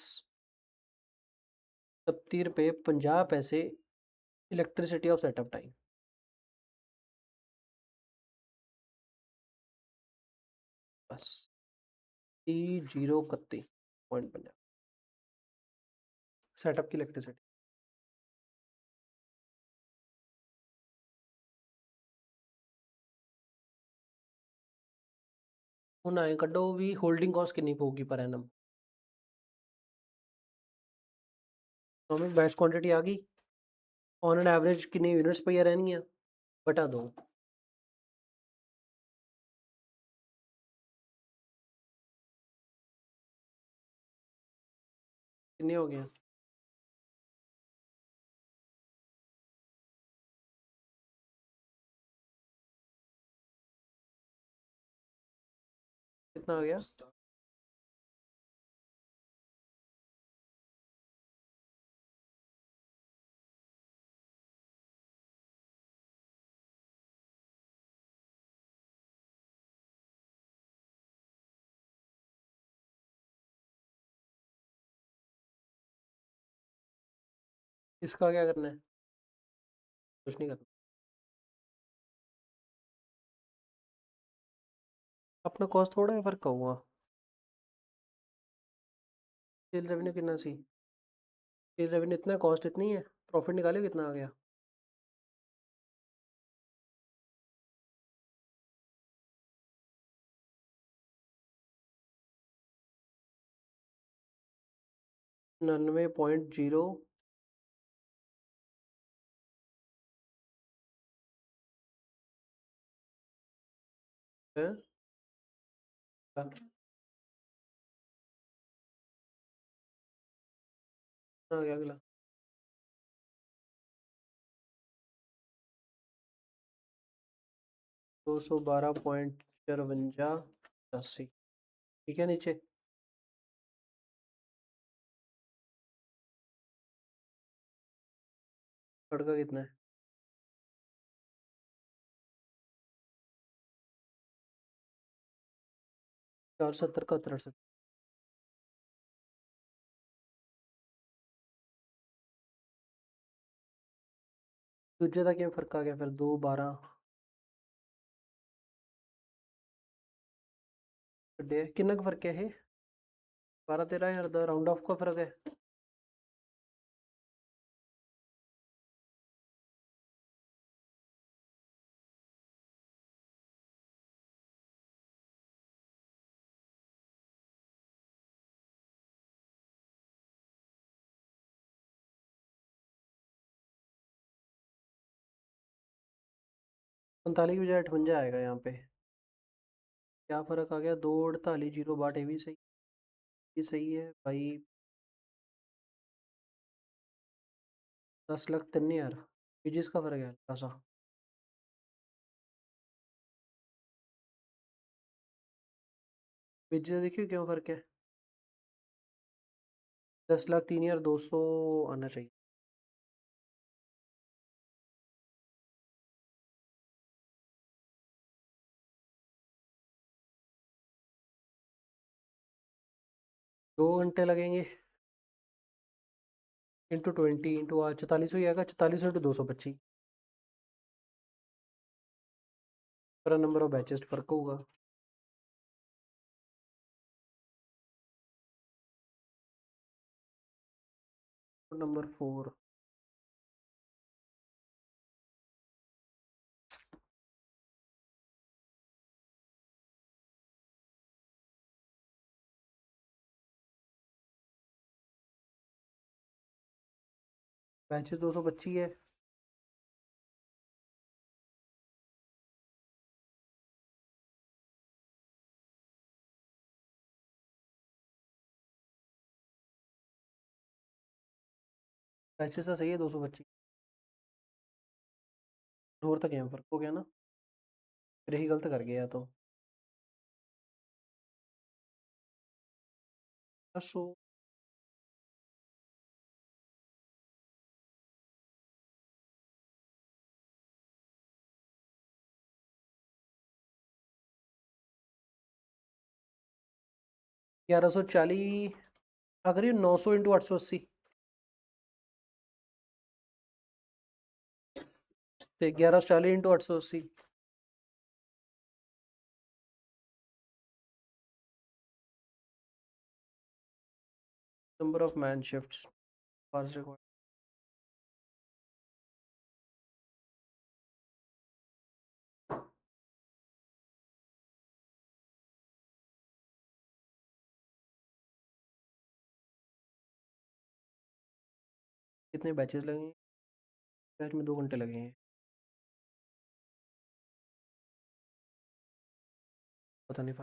37 रुपये 50 पैसे इलेक्ट्रिसिटी ऑफ सेटअप टाइम। बस 30,31.50 सेटअप की इलेक्ट्रिसिटी। ਹੁਣ ਆਏ ਕੱਢੋ ਵੀ ਹੋਲਡਿੰਗ ਕਾਸਟ ਕਿੰਨੀ ਪਊਗੀ ਪਰ ਐਨਮ। एटॉमिक बैच क्वांटिटी आ गई। ऑन एन एवरेज कितनी यूनिट्स पईਆਂ ਰਹਿਣਗੀਆਂ बटा 2। कितनी हो गया? कितना आ गया? इसका क्या करना है? कुछ नहीं करना। अपना कॉस्ट थोड़ा है फर्क होगा। सेल रेवेन्यू कितना सी? सेल रेवेन्यू इतना कॉस्ट इतनी है प्रॉफिट निकाले कितना आ गया? नन्वे पॉइंट जीरो है आ गया अगला 212.54 ठीक है नीचे लड़का कितना है 470 का 63 दूजे का क्या फर्क आ गया फिर 212 कितना का फर्क है 12 13 यार राउंड ऑफ का फर्क है उनतालीस की बजाय 58 आएगा यहाँ पे क्या फ़र्क आ गया 248 0 बाट ये भी सही ये सही है भाई 10 लाख 3 हज़ार ये जिसका फ़र्क है हल्का सा बीच से देखिए क्यों फ़र्क है 10 लाख 3 हज़ार 200 आना चाहिए 2 घंटे लगेंगे ×20 इंटू 44 हो जाएगा 44 × 225 पर नंबर ऑफ बैचेस फ़र्क होगा नंबर 4 बैचेस 225 है बैचेस तो सही है 225 और तक यहाँ फ़र्क हो गया ना फिर ही गलत कर गया तो 100 1140 अगर ये 900 × 880 तो 1140 × 880 number of man shifts fast record कितने बैचेस लगेंगे बैच में 2 घंटे लगेंगे पता नहीं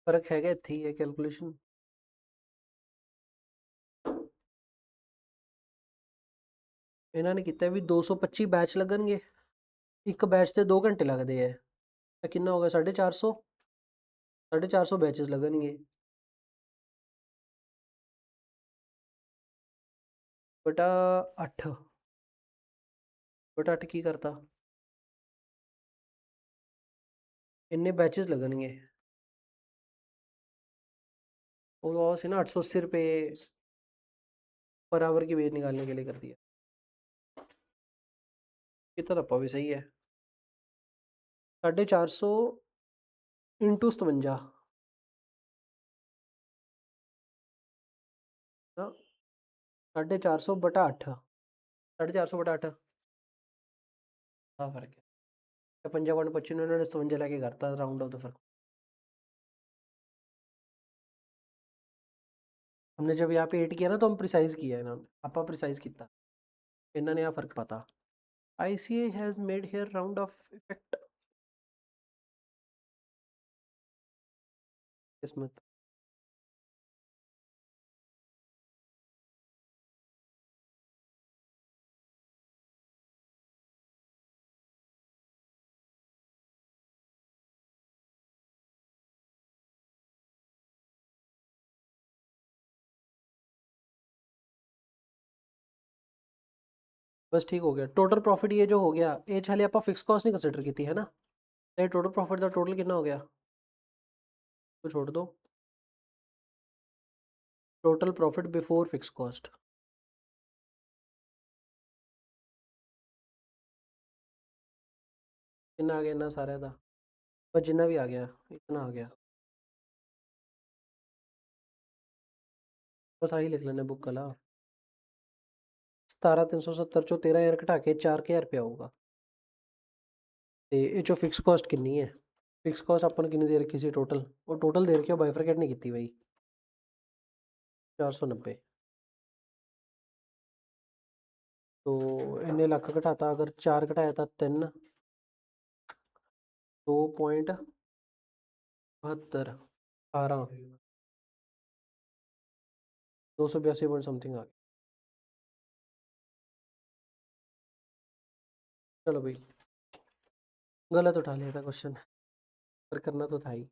फर्क है क्या थी है कैलकुलेशन इन्होंने कितना भी 225 बैच लगनगे एक बैच से 2 घंटे लगते हैं तो कितना होगा 450 450 बैचेस लगनगे बटा 8 बटा 8 की करता इन्ने बैचेस लगनगे वो से ना 880 रुपये पर आवर की वेज निकालने के लिए कर दिया कितना धप्पा भी सही है 450 × 57 450 बटा 8 450 बटा 8 हाँ फर्क है 55 उन्होंने 57 लेके करता राउंड ऑफ द फर्क हमने जब यहाँ पे 8 किया ना तो हम प्रिसाइज किया इन्होंने आपा प्रिसाइज किया इन्होंने यहाँ फर्क पता ICA has made here round of effect किस्मत बस ठीक हो गया। टोटल प्रॉफिट ये जो हो गया ये छाले आप फिक्स कॉस्ट नहीं कंसिडर की थी है ना, तो टोटल प्रॉफिट का टोटल कितना हो गया तो छोड़ दो। Total profit before fix cost कितना आ गया, इतना सारा था बस जितना भी आ गया इतना आ गया। बस आही लिख लेना बुक कला 17,370 चो 13,000 घटा के 4,000 रुपया होगा। ਤੇ ਇਹ ਚੋਂ ਫਿਕਸ ਕਾਸਟ ਕਿੰਨੀ ਹੈ, ਫਿਕਸ ਕਾਸਟ ਆਪਾਂ ਨੂੰ ਕਿੰਨੀ ਦੇ ਰੱਖੀ ਸੀ ਟੋਟਲ, ਉਹ ਟੋਟਲ ਦੇ ਰੱਖਿਆ ਬਾਈਫਰਕੇਟ ਨਹੀਂ ਕੀਤੀ ਬਾਈ 490। तो ਇੰਨੇ ਲੱਖ ਘਟਾਤਾ ਅਗਰ 4 ਘਟਾਇਆ ਤਾਂ 3 2.72 18 282 पॉइंट समथिंग आ गया। चलो भाई गलत उठा लिया था क्वेश्चन पर करना तो था ही।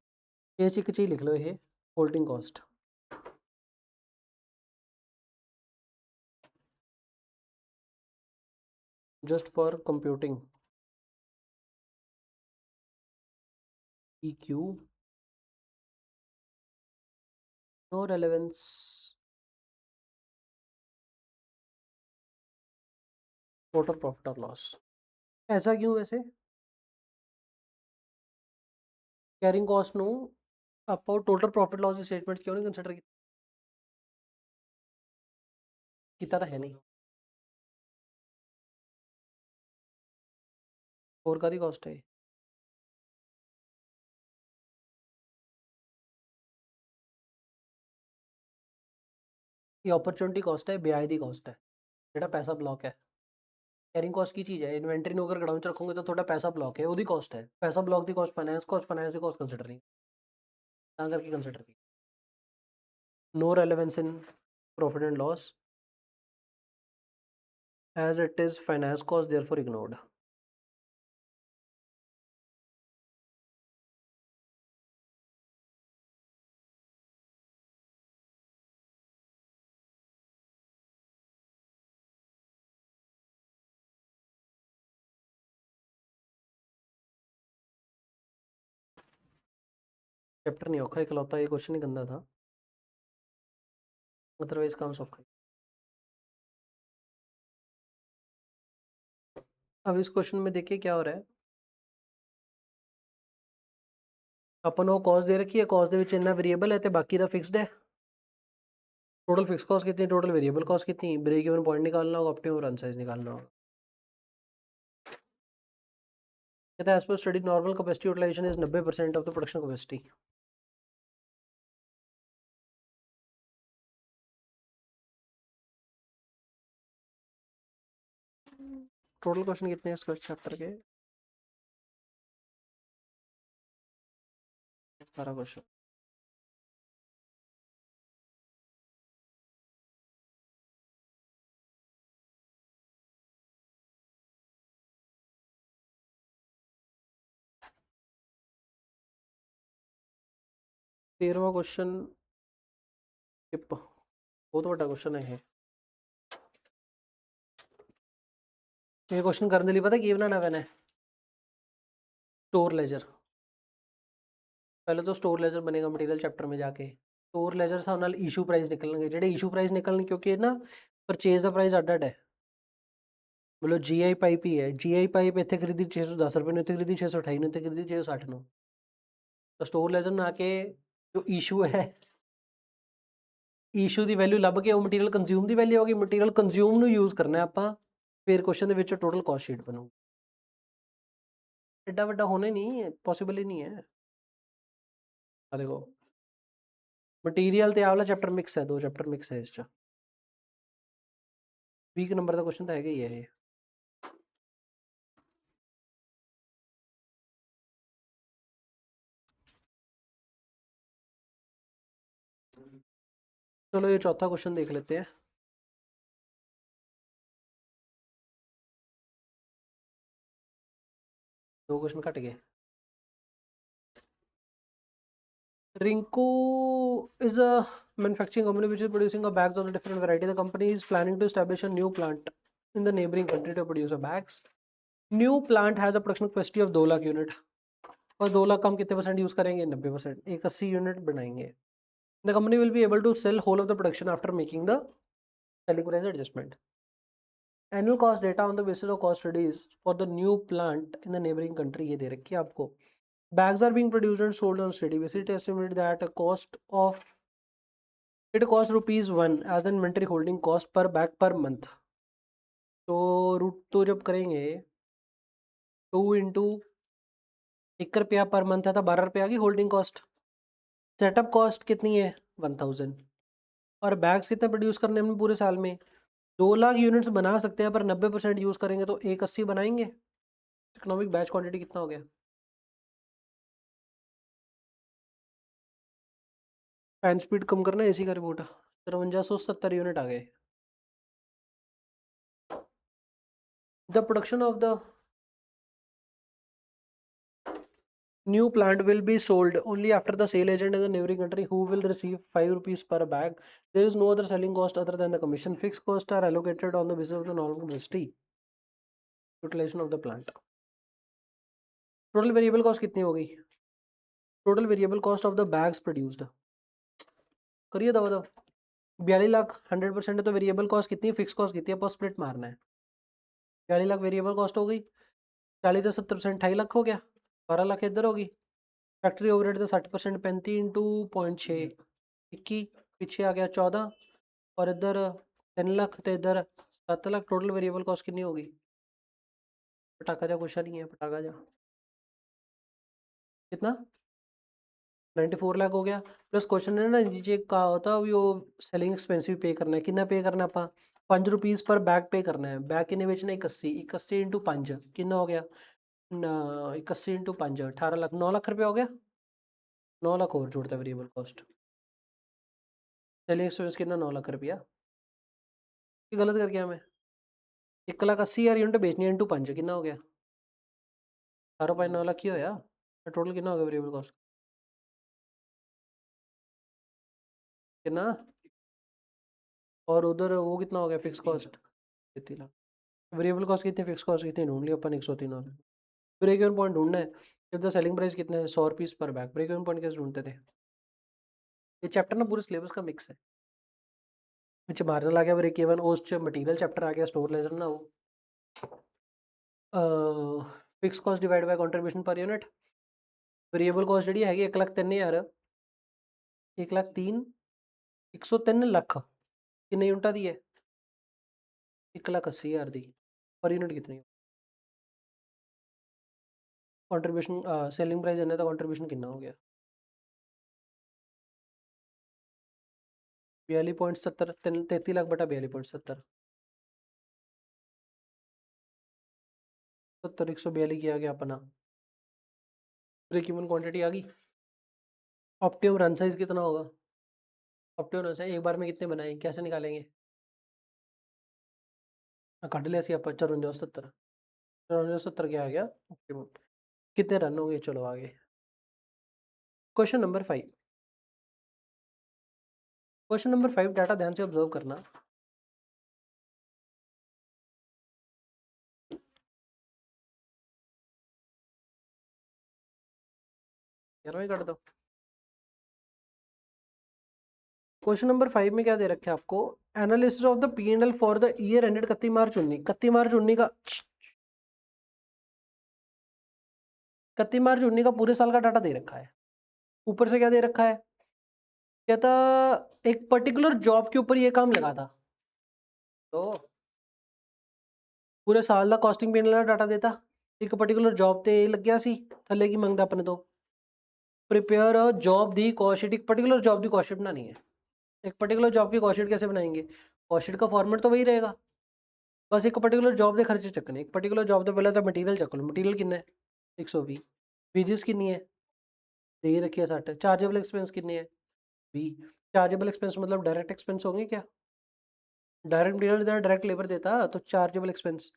ये एक चीज़ लिख लो ये holding cost just for computing EQ no relevance total profit और लॉस। ऐसा क्यों वैसे कैरिंग कॉस्ट ਨੂੰ ਆਪਾਂ ਟੋਟਲ ਪ੍ਰੋਫਿਟ ਲਾਸ ਦੀ ਸਟੇਟਮੈਂਟ ਕਿਉਂ ਨਹੀਂ ਕੰਸੀਡਰ ਕੀਤਾ ਤਾਂ ਹੈ ਨਹੀਂ। ਹੋਰ ਕਾਦੀ ਕਾਸਟ ਹੈ ਇਹ अपॉर्चुनिटी कॉस्ट है ब्याज ਦੀ ਕਾਸਟ है ਜਿਹੜਾ ਪੈਸਾ ਬਲੌਕ ਹੈ। कैरिंग कॉस्ट की चीज़ है इन्वेंटरी ਨੂੰ अगर ਗਡਾਊਨ ਚ ਰੱਖੋਗੇ ਤਾਂ ਤੁਹਾਡਾ ਪੈਸਾ ਬਲੌਕ ਹੈ ਉਹਦੀ ਕਾਸਟ ਹੈ। ਪੈਸਾ ਬਲੌਕ ਦੀ ਕਾਸਟ ਫਾਈਨੈਂਸ ਦੀ ਕਾਸਟ ਕੰਸੀਡਰ ਨਹੀਂ ਤਾਂ ਕਰਕੇ ਕੰਸੀਡਰ ਕੀ no relevance in profit and loss as it is finance cost therefore ignored। Chapter नहीं औखा इकलौता ये क्वेश्चन ही गंदा था अदरवाइज काम सौखा। अब इस क्वेश्चन में देखिए क्या हो रहा है अपन वो कॉस्ट दे रखी है कॉस्ट ਦੇ ਵਿੱਚ ਇੰਨਾ ਵੇਰੀਏਬਲ ਹੈ ਤੇ ਬਾਕੀ ਦਾ ਫਿਕਸਡ ਹੈ। टोटल फिक्स कॉस्ट कितनी टोटल वेरिएबल कॉस्ट कितनी ब्रेक इवन पॉइंट निकालना होगा ऑप्टिमम रन साइज निकालना होगा। कहता है as per study normal capacity utilisation is 90% of the production capacity. Total question कितने हैं इस चैप्टर के सारा क्वेश्चन तेरहवां क्वेश्चन बहुत बड़ा क्वेश्चन है ये क्वेश्चन करने लिए पता की बनाना मैंने स्टोर लेजर पहले तो स्टोर लेजर बनेगा मटेरियल चैप्टर में जाके स्टोर लेजर ਹਿਸਾਬ ਨਾਲ ਇਸ਼ੂ ਪ੍ਰਾਈਸ ਨਿਕਲਣਗੇ ਜਿਹੜੇ ਇਸ਼ੂ ਪ੍ਰਾਈਸ ਨਿਕਲਣ ਕਿਉਂਕਿ ਨਾ ਪਰਚੇਜ਼ ਦਾ ਪ੍ਰਾਈਸ ਅੱਡ ਅੱਡ ਹੈ। मतलब GI पाइप ही है GI पाइप इतने खरीदी 610 रुपये ने, इतने खरीदी 628 ने, इतने खरीदी 660 ने। तो स्टोर लेजर में आके जो इशू है ਇਸ਼ੂ ਦੀ ਵੈਲਿਊ ਲੱਭ ਕੇ ਉਹ ਮਟੀਰੀਅਲ ਕੰਜ਼ਿਊਮ ਦੀ ਵੈਲਿਊ ਹੋਗੀ ਮਟੀਰੀਅਲ ਕੰਜ਼ਿਊਮ ਨੂੰ ਯੂਜ਼ ਕਰਨਾ ਆਪਾਂ ਫਿਰ ਕੁਐਸਚਨ ਦੇ ਵਿੱਚ ਟੋਟਲ ਕਾਸਟ ਸ਼ੀਟ ਬਣੂ। ਐਡਾ ਵੱਡਾ ਹੋਣਾ ਨਹੀਂ ਪੋਸੀਬਲ ਹੀ ਨਹੀਂ ਹੈ। ਆ ਦੇਖੋ ਮਟੀਰੀਅਲ ਤੇ ਆਹ ਵਾਲਾ ਚੈਪਟਰ ਮਿਕਸ ਹੈ ਦੋ ਚੈਪਟਰ ਮਿਕਸ ਹੈ ਇਸ ਚ 20 ਨੰਬਰ ਦਾ ਕੁਐਸਚਨ ਤਾਂ ਹੈਗਾ ਹੀ ਹੈ ਇਹ। चलो ये चौथा क्वेश्चन देख लेते हैं। दो क्वेश्चन कट गए। Rinko is a manufacturing company which is producing a bags of different variety. The company is planning to establish a new plant in the neighboring country to produce a bags. New plant has a production capacity of 2 lakh unit, और 2 लाख का हम कितने percent use करेंगे? 90%, एक 80 unit बनाएंगे. The company will be able to sell whole of the production after making the selling price adjustment. Annual cost data on the basis of cost studies for the new plant in the neighboring country ये दे रखी है आपको. Bags are being produced and sold on steady basis. It estimated that a cost of it cost ₹1 as the inventory holding cost per bag per month. तो root तो जब करेंगे 2 into 1 रुपया per month है तो 12 रुपया की होल्डिंग कॉस्ट. सेटअप कॉस्ट कितनी है? 1000. और बैग्स कितने प्रोड्यूस करने में पूरे साल में? 2 लाख यूनिट्स बना सकते हैं पर 90% यूज करेंगे तो 180 बनाएंगे. इकोनॉमिक बैच क्वांटिटी कितना हो गया? फैन स्पीड कम करना एसी का रिपोर्ट 5370 यूनिट आ गए. The production of the new plant will be sold only after the sale agent in the neighboring country who will receive 5 rupees per bag. There is no other selling cost other than the commission. Fixed costs are allocated on the basis of the normal capacity utilization of the plant. Total variable cost कितनी हो गई? Total variable cost of the bags produced. करिए दबा दो. 42 लाख 100% है तो variable cost कितनी है? फिक्स कॉस्ट कितनी है? पर स्प्लिट मारना है. 42 लाख वेरिएबल कॉस्ट हो गई. 40 तो 70% 2.5 लाख हो गया. 12 लाख इधर होगी. फैक्ट्री ओवरहेड तो 60% 35 इंटू 0.6 21 पीछे आ गया 14 और इधर 3 लाख तो इधर 7 लाख. टोटल वेरिएबल कॉस्ट कितनी होगी? पटाखा जा क्वेश्चन नहीं है. पटाखा जा कितना? 94 लाख हो गया. प्लस क्वेश्चन है ना नीचे कहा होता है वो सेलिंग एक्सपेंस भी पे करना है. कितना पे करना है? आप 5 रुपीज़ पर बैग पे करना है. बैग कितने बेचना है? 81 इंटू 5 कितना हो गया? 81 इंटू 5 18 लाख. 9 लाख रुपया हो गया. 9 लाख और जोड़ता है वेरिएबल कॉस्ट. सेलिंग एक्सपेंस कितना? 9 लाख रुपया. ये गलत कर गया मैं. 1,80,000 यूनिट बेचनी है इंटू 5 कितना हो गया? 18.9 लाख ही होया. टोटल कितना हो गया वेरिएबल कॉस्ट? कितना? और उधर वो कितना हो गया fix cost? 33 lakh. Variable cost कितनी, फिक्स कॉस्ट कितनी ढूंढ लिया अपन? 103 और ब्रेक इवन पॉइंट ढूंढना है. जब द सेलिंग प्राइस कितना है? 100 रुपीज़ पर बैग. ब्रेक इवन पॉइंट कैसे ढूंढते थे? ये चैप्टर ना पूरे सिलेबस का मिक्स है. नीचे मार्जिनल आ गया, break even, cost material chapter आ गया, स्टोर लेजर ना वो fix cost divide by contribution per unit. Variable cost जी है 1,03,000 1,03 103 ਲੱਖ कितने यूनिटा दी है? 1,80,000 दी. पर यूनिट कितनी? कंट्रीब्यूशन सेलिंग प्राइस है तो कंट्रीब्यूशन कितना हो गया? 42.70 33 लाख बटा 42.70 70 142 किया गया अपना. ब्रेक इवन क्वांटिटी आ गई. ऑप्टिमम रन साइज कितना होगा? ऑप्टिमम रन साइज एक बार में कितने बनाए कैसे निकालेंगे? काट लिया सी आप 54 70 क्या आ गया ऑप्टिमम. कितने रन हो गए? चलो आगे. Question number 5. Question number 5 data ध्यान से ऑब्जर्व करना. यार कर दो. क्वेश्चन नंबर 5 में क्या दे रखे आपको? Analysis of the P&L for the year ended 31 मार्च 19. 31 मार्च 19 का 31 मार्च 19 का पूरे साल का डाटा दे रखा है. ऊपर से क्या दे रखा है? कहता एक पर्टिकुलर जॉब के ऊपर ये काम लगा था तो पूरे साल का कॉस्टिंग P&L का डाटा देता. एक पर्टिकुलर जॉब ते लग गया सी थल्ले की मंगदा अपने तो प्रिपेयर अ जॉब दी कॉस्ट शीट. एक पर्टिकुलर जॉब दी कॉस्ट शीट बनानी है. एक पर्टिकुलर जॉब की कॉस्ट शीट कैसे बनाएंगे? कॉस्ट शीट का फॉर्मेट तो वही रहेगा. बस एक पर्टिकुलर जॉब के खर्चे चकने. एक पर्टिकुलर जॉब तो पहले तो मटीरियल चक लो. मटीरियल कितना है? 120. वेजेस कितनी है? दे रखी है 60. चार्जेबल एक्सपेंस कितने हैं? 20. चार्जेबल एक्सपेंस मतलब डायरेक्ट एक्सपेंस होंगे क्या? डायरेक्ट मटीरियल देता, डायरेक्ट लेबर देता तो chargeable expense.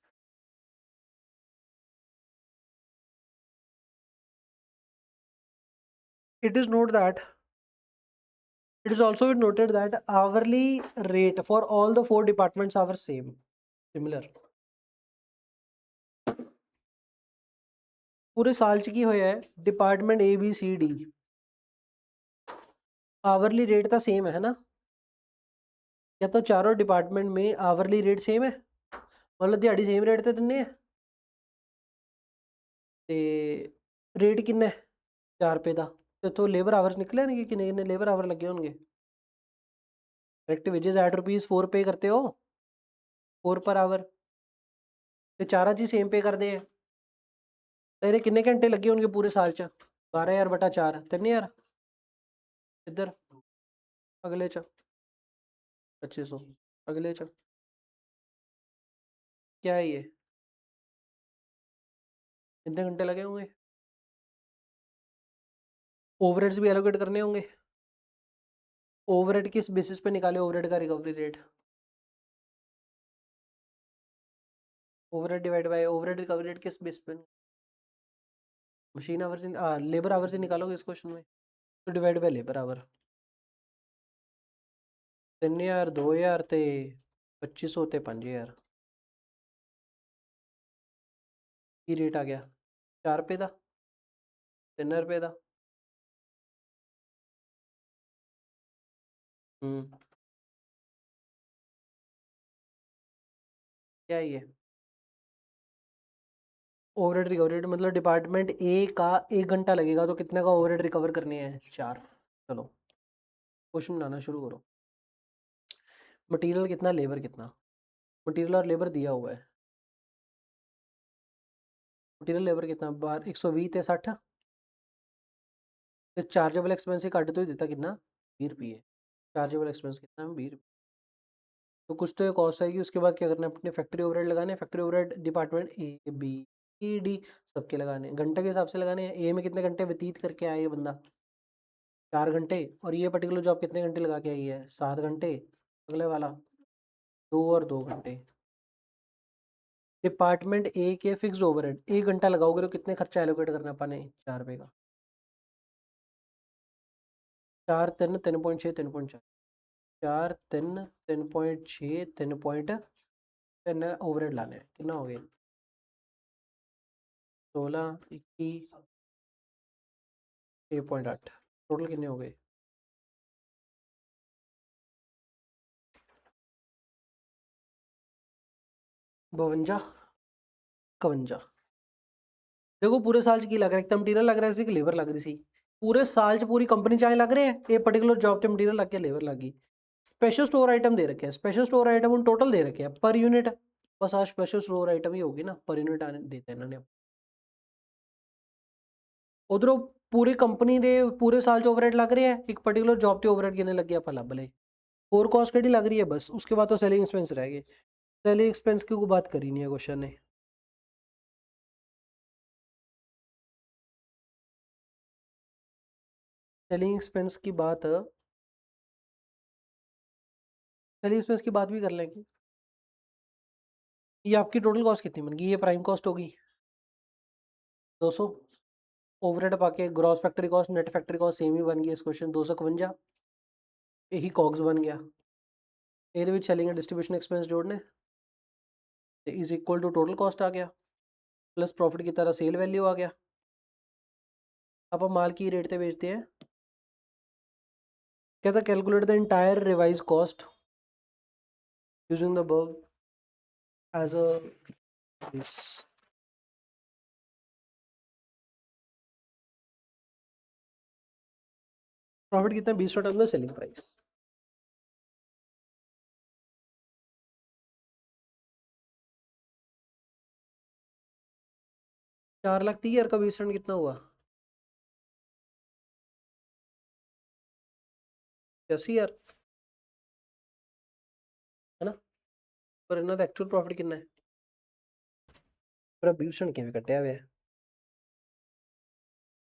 It is note that it is also noted that hourly rate for all the 4 departments are similar. पूरे साल च की होया है डिपार्टमेंट ABCD आवरली रेट तो सेम है ना, या तो चारों डिपार्टमेंट में आवरली रेट सेम है, मतलब दिहाड़ी सेम रेट ते दिन्ने आ ते रेट किन्ना है 4 रुपए का, तो इत्थों लेबर आवर्स निकले कि किन्ने किन्ने लेबर आवर लगे होंगे। डायरेक्ट वेजेस ₹8 4 पे करते हो 4 पर आवर, ते चारा च सेम पे करते हैं, तो ये किन्ने घंटे लगे होंगे पूरे साल च 12,000 बटा 4 3,000, इधर अगले च 2500, अगले च क्या है ये, कितने घंटे लगे होंगे। ओवरहेड्स भी एलोकेट करने होंगे। ओवरहेड किस बेसिस पे निकाले ओवरहेड का recovery rate, overhead divide by overhead recovery rate किस बेस पे, मशीन आवर से लेबर आवर से निकालोगे इस क्वेश्चन में, तो डिवाइड बाय लेबर आवर 3,000 2,000 ते 2500 ते 5,000 की रेट आ गया 4 रुपए का 3 रुपए का। क्या है ये, ओवरहेड रिकवरी रेट मतलब डिपार्टमेंट ए का 1 घंटा लगेगा तो कितने का ओवरहेड रिकवर करने हैं 4। चलो क्वेश्चन बनाना शुरू करो। मटेरियल कितना लेबर कितना, मटेरियल और लेबर दिया हुआ है, मटेरियल लेबर कितना बार 120 ते 60, तो चार्जेबल एक्सपेंस से काटे तो ही देता कितना 20 रुपये, चार्जेबल एक्सपेंस कितना 20 रुपये, तो कुछ तो कॉस्ट आएगी, उसके बाद क्या करना है अपने फैक्ट्री ओवरहेड लगाने, factory overhead department A B C D सबके लगाने, घंटे के हिसाब से लगाने हैं, ए में कितने घंटे व्यतीत करके आया ये बंदा 4 घंटे, और ये पर्टिकुलर जॉब कितने घंटे लगा के आई है 7 घंटे, अगले वाला 2 और 2 घंटे। डिपार्टमेंट ए के फिक्स्ड ओवरहेड 1 घंटा लगाओगे तो कितने खर्चा एलोकेट करना पाने 4 रुपये का, 4 3 3.6 3.4 4 3 3.6 3.3 ओवरहेड लाने हैं, कितना हो गया 16 21 1.8, टोटल कितने हो गए 52 51। देखो पूरे साल च की लग रहा है, एक तो मटीरियल लग रहा है, एक लेबर लग रही सी, पूरे साल च पूरी कंपनी चाहे लग रहे हैं, ये पर्टिकुलर जॉब ते मटीरियल लग गया लेबर लग गई। स्पेशल स्टोर आइटम दे रखे हैं, स्पेशल स्टोर आइटम उन टोटल दे रखे हैं पर यूनिट, बस आज स्पेशल स्टोर आइटम ही होगी ना, पर यूनिट आने देते हैं इन्होंने। उधरों पूरी कंपनी दे पूरे साल च ओवरहेड लग रहे हैं, एक पर्टिकुलर जॉब ते ओवरहेड कितने लग गया आप लभ ले, और कॉस्ट केड़ी लग रही है बस, उसके बाद तो सेलिंग एक्सपेंस रह गए, सेलिंग एक्सपेंस की कोई बात करी नहीं है क्वेश्चन ने। सेलिंग एक्सपेंस की बात, सेलिंग एक्सपेंस की बात भी कर लेंगे। ये आपकी टोटल कॉस्ट कितनी बन गई, ये प्राइम कॉस्ट होगी 200, ओवरहेड पाके gross factory cost net factory cost same ही बन गई इस क्वेश्चन 251, यही कॉग्स बन गया, ये चलेंगे डिस्ट्रीब्यूशन एक्सपेंस जोड़ने is equal to total cost आ गया, प्लस प्रॉफिट की तरह सेल वैल्यू आ गया। अब हम माल की रेट पे बेचते हैं, कहता calculate the entire revised cost using the above as a this। Profit कितना 20 टन सेलिंग प्राइस, 4,30,000 का 20 टन कितना हुआ 80,000 है ना, पर इन्होंने तो एक्चुअल प्रॉफिट कितना है पूरा 20 टन के भी कटिया हुआ है,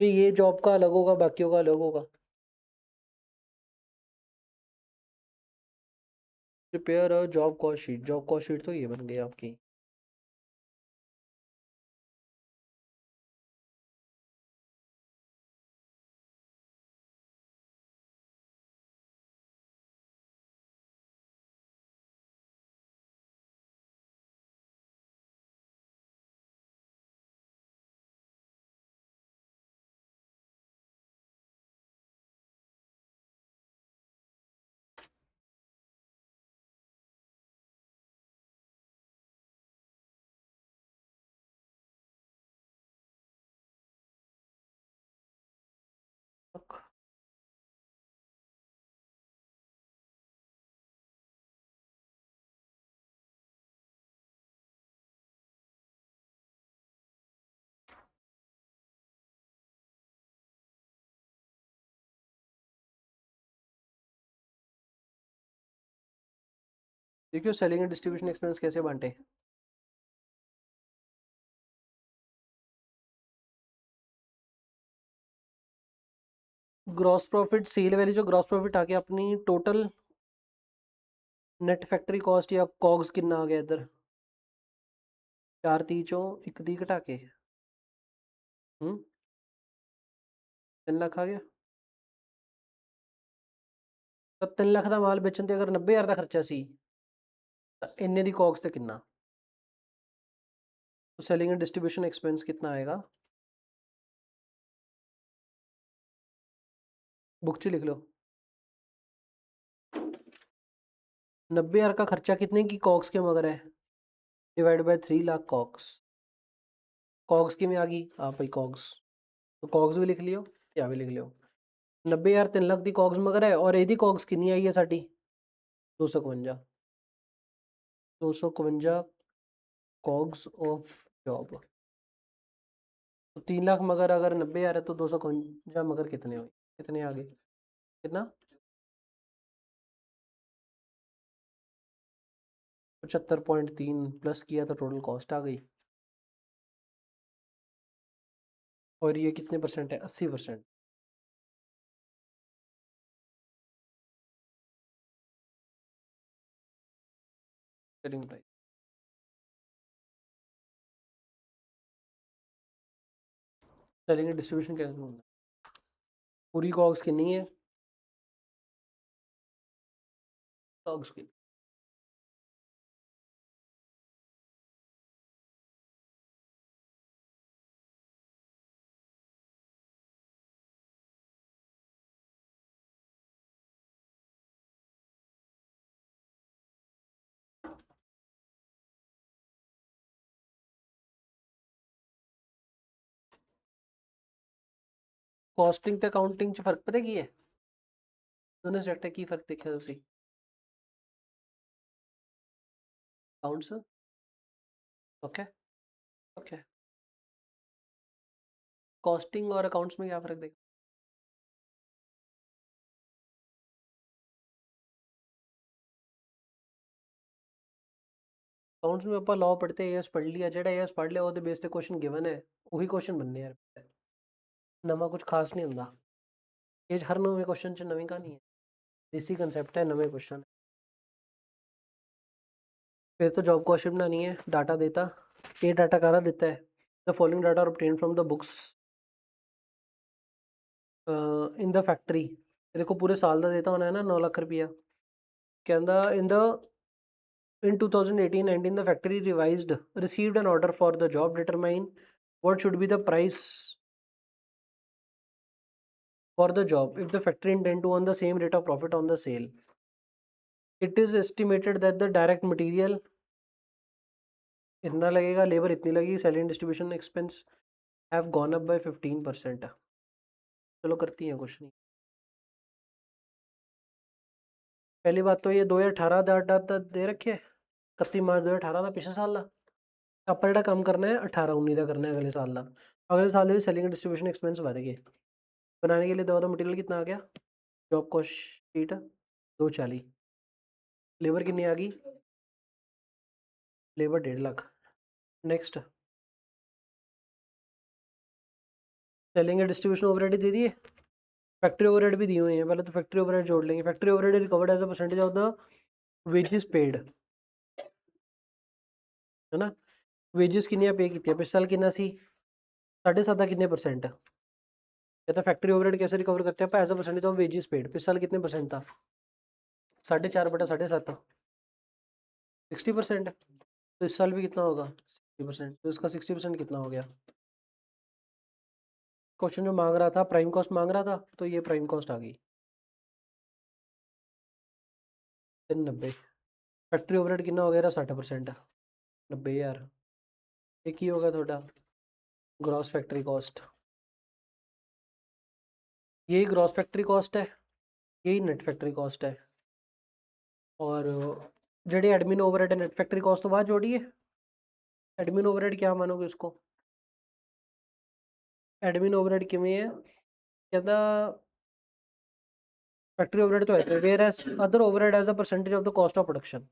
ये जॉब का अलग होगा बाकियों का अलग होगा। Prepare job cost sheet, job cost sheet तो ये बन गई आपकी। देखियो सेलिंग एंड डिस्ट्रीब्यूशन एक्सपेंस कैसे बांटे। ग्रॉस प्रॉफिट सेल वाली जो ग्रॉस प्रॉफिट आ गया अपनी टोटल नेट फैक्ट्री कॉस्ट या कॉग्स कितना आ गया इधर 4 चों 1 घटा के 3 लाख आ गया। तो 3 लाख का माल बेचन ते अगर 90,000 का खर्चा सी तो इन्ने दी कॉग्स ते कितना तो सेलिंग एंड डिस्ट्रीब्यूशन एक्सपेंस कितना आएगा बुक च लिख लो 90,000 का खर्चा कितने की कॉग्स के मगर है divide by 3 lakh COGS COGS की में आ गई आप भाई कॉग्स तो कॉग्स भी लिख लियो या भी लिख लियो 90,000 3 लाख दी कॉग्स मगर है और एदी कॉग्स कितनी आई है साडी 251 251 कॉग्स ऑफ जॉब तो 3 लाख मगर अगर 90,000 है तो 251 मगर कितने हुए कितने आ गए कितना 75.3 प्लस किया तो टोटल कॉस्ट आ गई और ये कितने परसेंट है 80%। सेलिंग प्राइस सेलिंग डिस्ट्रीब्यूशन कैसे होना पूरी कॉग्स कितनी है कॉग्स की कॉस्टिंग ते अकाउंटिंग च फर्क पता की है दोनों सब्जेक्ट की फर्क देखा तुसी अकाउंट्स ओके ओके कॉस्टिंग और अकाउंट्स में क्या फर्क देखा अकाउंट्स में ਆਪਾਂ लॉ पढ़ते एएस पढ़ लिया जेड़ा एएस पढ़ लिया ਉਹਦੇ ਬੇਸ ਤੇ क्वेश्चन गिवन है ਉਹੀ क्वेश्चन बनने यार नवा कुछ खास नहीं ਹੁੰਦਾ ਇਹ 'ਚ ਹਰ ਨਵੇਂ क्वेश्चन ਚ नवी कहानी है देसी कंसेप्ट है नवे क्वेश्चन फिर तो जॉब क्वेश्चन बनानी है डाटा देता ये डाटा कारा देता है the following data are obtained from the books in the factory तेरे को पूरे साल का देता होना है ना 9 लाख रुपया कहता in 2018-19 the factory received an order for the job determine what should be the price for the job if the factory intend to earn the same rate of profit on the sale it is estimated that the direct material इतना लगेगा labour इतनी लगेगी selling distribution expense have gone up by 15%। चलो करती हैं कुछ नहीं पहली बात तो ये 2018 डाटा दे रखे है 31 मार्च 2018 का पिछले साल का ਆਪਾਂ ਜਿਹੜਾ ਕੰਮ ਕਰਨਾ है 18-19 का करना है अगले साल का अगले साल में सेलिंग डिस्ट्रीब्यूशन एक्सपेंस बढ़ गए बनाने के लिए दवा मटेरियल कितना आ गया जॉब कॉस्ट शीट 240 लेबर कितनी आ गई labour 1.5 lakh next selling and distribution overhead दे दिए फैक्ट्री ओवरहेड भी दिए हुए हैं पहले तो फैक्ट्री ओवरहेड जोड़ लेंगे factory overhead recovered as a percentage of the wages paid है ना वेजेस कितनी पे की पिछले साल कितना सी 7.5 कितने परसेंट या तो फैक्ट्री ओवरहेड कैसे रिकवर करते हैं as a percentage of wages paid पिछले साल कितने परसेंट था 4.5/7.5 60% तो इस साल भी कितना होगा 60% तो इसका 60% कितना हो गया क्वेश्चन जो मांग रहा था प्राइम कॉस्ट मांग रहा था तो ये प्राइम कॉस्ट आ गई 390 फैक्ट्री ओवरहेड कितना हो गया 60% 90,000 एक ही होगा थोड़ा ग्रॉस फैक्ट्री कॉस्ट यही ग्रॉस फैक्ट्री कॉस्ट है यही नेट फैक्ट्री कॉस्ट है और जेडी एडमिन ओवरहेड है नेट फैक्ट्री कॉस्ट तो वहाँ जोड़िए एडमिन ओवरहेड क्या मानोगे उसको एडमिन ओवरहेड किमें है कहता फैक्ट्री ओवरहेड तो है where as other overhead as a percentage of the cost of production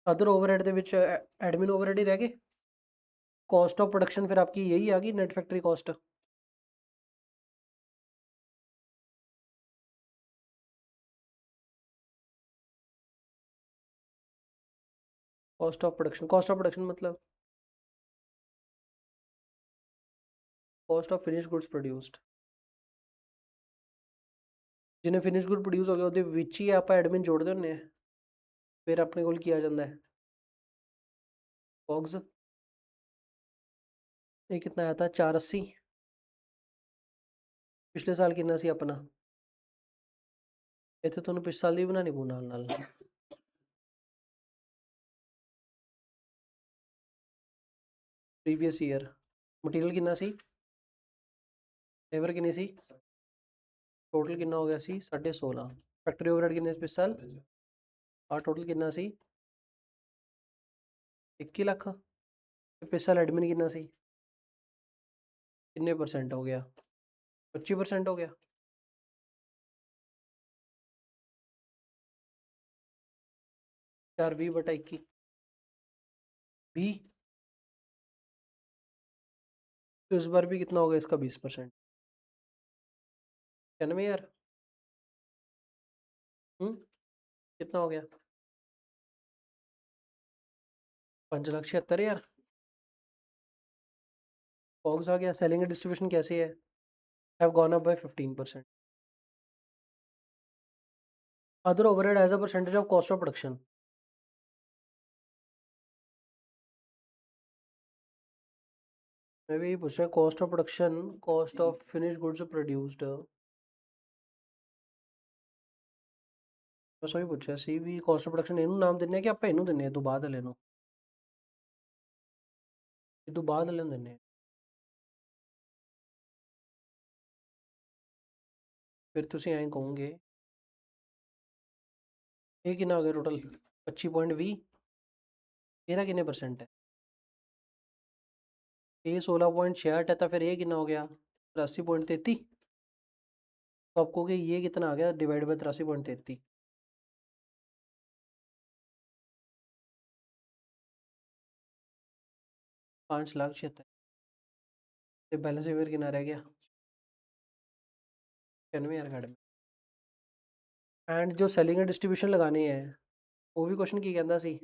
other overhead ਦੇ ਵਿੱਚ ਐਡਮਿਨ ओवरहेड ही रह गए। कॉस्ट ऑफ प्रोडक्शन फिर आपकी यही आ गई net factory cost. Cost of production मतलब cost of finish goods produced. जिन्हें फिनिश गुड प्रोड्यूस हो गया ਉਹਦੇ ਵਿੱਚ ਹੀ ਆਪਾਂ ਐਡਮਿਨ ਜੋੜਦੇ ਹੁੰਦੇ ਆ। ਫਿਰ ਆਪਣੇ ਕੋਲ ਕੀ ਆ ਜਾਂਦਾ ਹੈ कॉग्स। ये कितना आया था 480। पिछले साल कितना सी अपना ਇੱਥੇ ਤੁਹਾਨੂੰ ਪਿਛਲੇ ਸਾਲ ਦੀ ਬਣਾਣੀ ਪਊ ਨਾਲ ਨਾਲ। प्रीवियस ईयर मटीरियल कितना सी लेबर कितनी सी टोटल कितना हो गया सी 16.5। फैक्ट्री ओवरहेड कितने पिछले साल और टोटल कितना सी 21 लाख। पिछले साल एडमिन कितना सी कितने परसेंट हो गया 25% हो गया। चार 20/21 20। तो इस बार भी कितना होगा इसका 20%। 96,000। कितना हो गया 5,76,000। कॉग्स आ गया। सेलिंग डिस्ट्रीब्यूशन कैसे है have gone up by 15%। Other overhead as a percentage of cost of production. मैं भी पूछ रहा cost of production cost of finish goods produced. बस वही पूछा सी भी कॉस्ट ऑफ प्रोडक्शन ਇਹਨੂੰ ਨਾਮ ਦਿੰਨੇ ਆ ਕਿ ਆਪਾਂ ਇਹਨੂੰ ਦਿੰਨੇ ਆ ਤੋਂ ਬਾਅਦ ਵਾਲੇ ਨੂੰ ਇਹ ਤੋਂ ਬਾਅਦ ਵਾਲੇ ਨੂੰ ਦਿੰਨੇ ਆ। ਫਿਰ ਤੁਸੀਂ ਐਂ ਕਹੋਗੇ ਇਹ ਕਿੰਨਾ ਹੋ ਗਿਆ ਟੋਟਲ 25.20। ਇਹਦਾ ਕਿੰਨੇ परसेंट ਹੈ ਇਹ 16.66 है तो फिर ये कितना हो गया 83.33। तो आपको कि ये कितना आ गया डिवाइड बाय 83.33। 5,76,000 बैलेंस फिर कितना रह गया 96,000 में। एंड जो सेलिंग एंड डिस्ट्रीब्यूशन लगाने हैं वो भी क्वेश्चन की कहता सी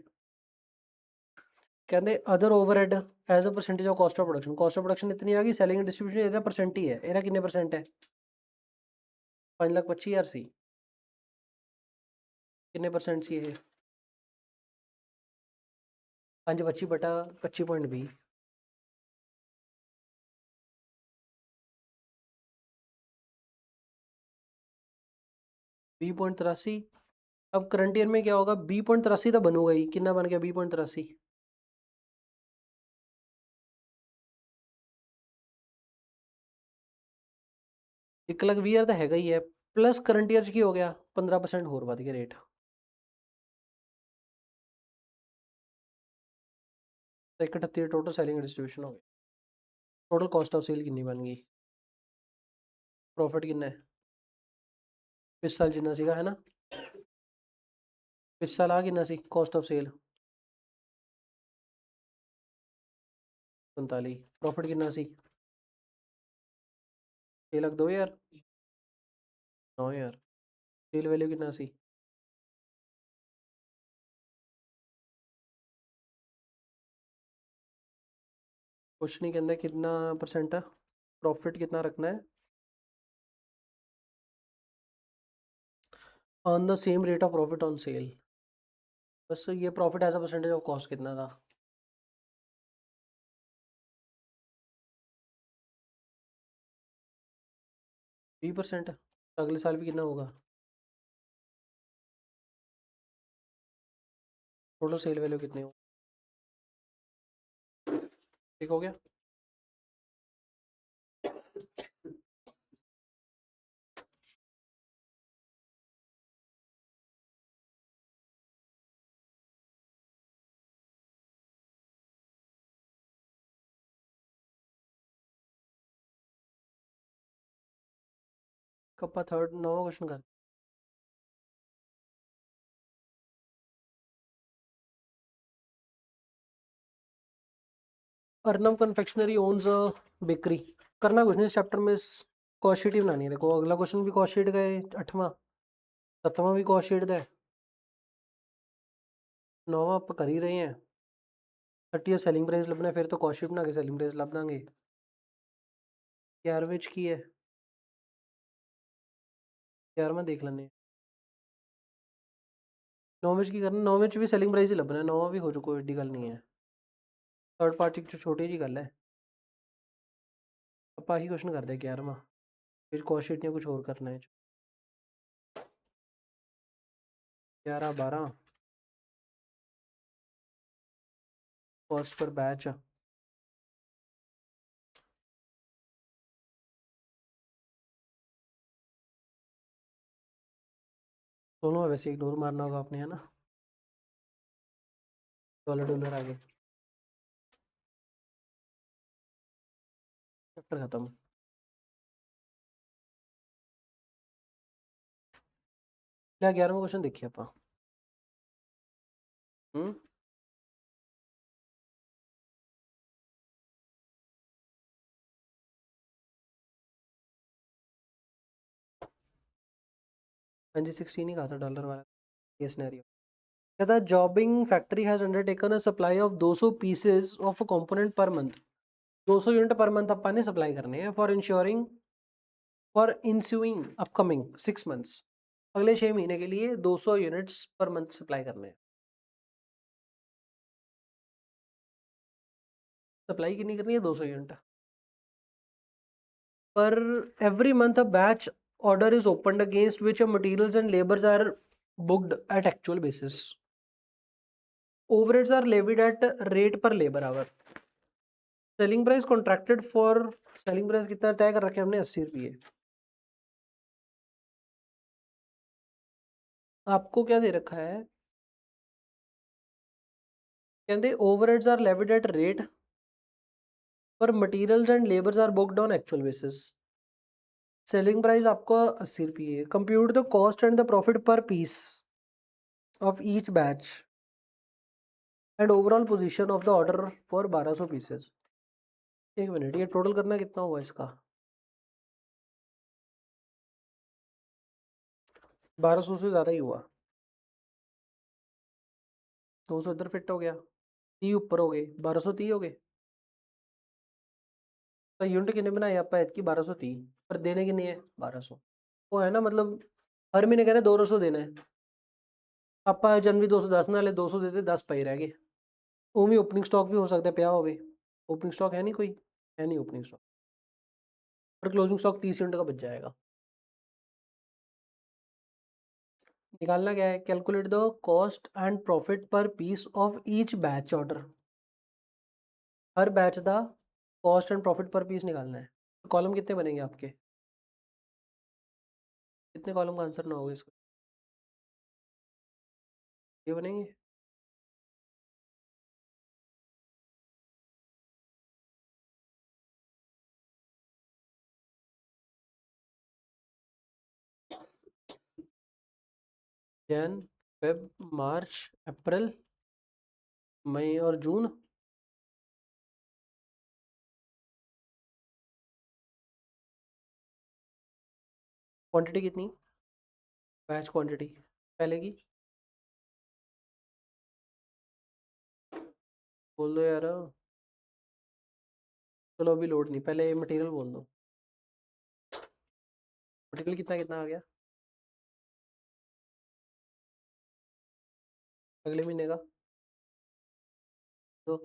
कहते other overhead as a percentage of cost of production. Cost of production इतनी आ गई सेलिंग एंड डिस्ट्रीब्यूशन ਇਹਦਾ परसेंट ही है। ਇਹਦਾ कितने परसेंट है 5,25,000 सी कितने परसेंट सी ये 5,25/25.20। 20.83। अब करंट ईयर में क्या होगा 20.83 तो बनूगा ही कितना बन गया 20.83। 1,20,000 तो हैगा ही है प्लस करंट ईयर की हो गया 15% होर वध गया रेट। तो 138 टोटल सेलिंग डिस्ट्रीब्यूशन हो गया। टोटल कॉस्ट ऑफ सेल कितनी बन गई प्रॉफिट कितना है इस साल जितना सीगा है ना इस साल आ कितना सी कॉस्ट ऑफ सेल 45। प्रॉफिट कितना सी 6,02,000 9,000। सेल वैल्यू कितना सी कुछ नहीं कहना कितना परसेंट है प्रॉफिट कितना रखना है on the same rate of profit on sale. बस ये profit as a percentage of cost कितना था 20%। अगले साल भी कितना होगा टोटल सेल वैल्यू कितनी हो ठीक हो गया। कप्पा थर्ड 9वां क्वेश्चन कर Arnab confectionery owns a bakery. करना कुछ नहीं इस चैप्टर में, कॉस्ट शीट ही बनानी है। देखो अगला क्वेश्चन भी कॉस्ट शीट का है, 8वां 7वां भी कॉस्ट शीट का है, 9वां आप कर ही रहे हैं। 30 सेलिंग प्राइस लभना है, फिर तो कॉस्ट शीट बना के सेलिंग प्राइस लभ देंगे। 11वें की है, 11वां देख लेने। 9वें की करना, 9वें भी सेलिंग प्राइस ही लभना है, 9वां भी हो चुका, कोई एडी गल नहीं है। थर्ड पार्टी जो छोटी जी गल है, आप आही क्वेश्चन करते हैं 11वां, फिर कॉस्ट शीट ने कुछ और करना है। 11 12 कॉस्ट पर बैच, दोनों में वैसे इग्नोर मारना होगा आपने, है ना। डॉलर डॉलर आगे, चैप्टर खत्म। लिया 11वां क्वेश्चन देखिए आप। हम्म, हाँ जी 16 ही कहा था डॉलर वाला, ये सिनेरियो कहता jobbing factory has undertaken a supply of 200 pieces of a component per month. 200 unit per month अपन ने सप्लाई करने हैं फॉर इंस्यूइंग अपकमिंग 6 मंथ्स। अगले 6 महीने के लिए 200 यूनिट्स पर मंथ सप्लाई करने हैं। सप्लाई कितनी करनी है, 200 यूनिट पर every month a batch order is opened against which materials and labors are booked at actual basis. Overheads are levied at rate per labor hour. Selling price contracted for, selling price कितना तय कर रखे हमने, 80 रुपये। आपको क्या दे रखा है, कहते overheads are levied at rate पर materials and labours are booked on actual basis. Selling price आपको 80 रुपये। Compute the cost and the profit per piece of each batch and overall position of the order for 1200 pieces. एक मिनट, ये total करना कितना हुआ इसका, 1200 से ज़्यादा ही हुआ। 200 इधर फिट हो गया, 30 ऊपर हो गए, 1230 हो गए। तो यूनिट कितने बनाए आप की, 1230, पर देने कितने हैं 1200। वो है ना, मतलब हर महीने कह रहे 200 देना है। आप जनवरी 210 नाले 200 देते, 10 पे रह गए। वो भी ओपनिंग स्टॉक भी हो सकता है पिया हो। ओपनिंग स्टॉक है नहीं, कोई है नहीं ओपनिंग स्टॉक, पर क्लोजिंग स्टॉक 30 यूनिट का बच जाएगा। निकालना क्या है, calculate the cost and profit per piece of each batch order. हर बैच का cost and profit per piece निकालना है। कॉलम कितने बनेंगे आपके, कितने कॉलम का आंसर ना होगा इसको, ये बनेंगे। जैन, फेब, मार्च, अप्रैल, मई और जून। क्वांटिटी कितनी, बैच क्वांटिटी पहले की बोल दो यार। चलो अभी लोड नहीं, पहले मटेरियल बोल दो। मटेरियल कितना कितना आ गया अगले महीने का, तो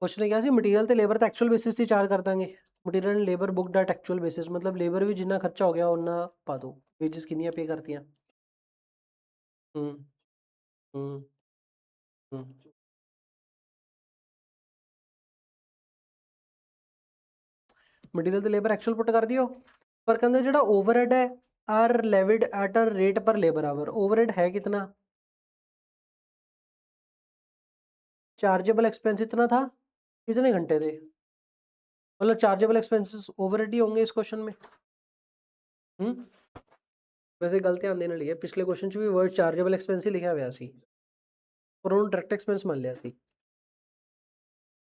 क्वेश्चन क्या सी, मटेरियल ते लेबर तो एक्चुअल बेसिस से चार्ज कर देंगे। Material and labour book that actual basis, मतलब लेबर भी जितना खर्चा हो गया उतना पा दो। वेजेस कितनी पे करती हैं। हम्म हम्म हम्म। मटेरियल ते लेबर एक्चुअल पुट कर दियो, पर कहते जो ओवरहेड है are levied at a rate per labour hour. Overhead है कितना, चार्जेबल एक्सपेंस इतना था, कितने घंटे थे, मतलब चार्जेबल एक्सपेंसेस ओवरहेड ही होंगे इस क्वेश्चन में। हम्म वैसे गल ध्यान देने वाली है, पिछले क्वेश्चन च भी वर्ड चार्जेबल एक्सपेंस ही लिखा हुआ सी पर उन्होंने डायरेक्ट एक्सपेंस मान लिया सी,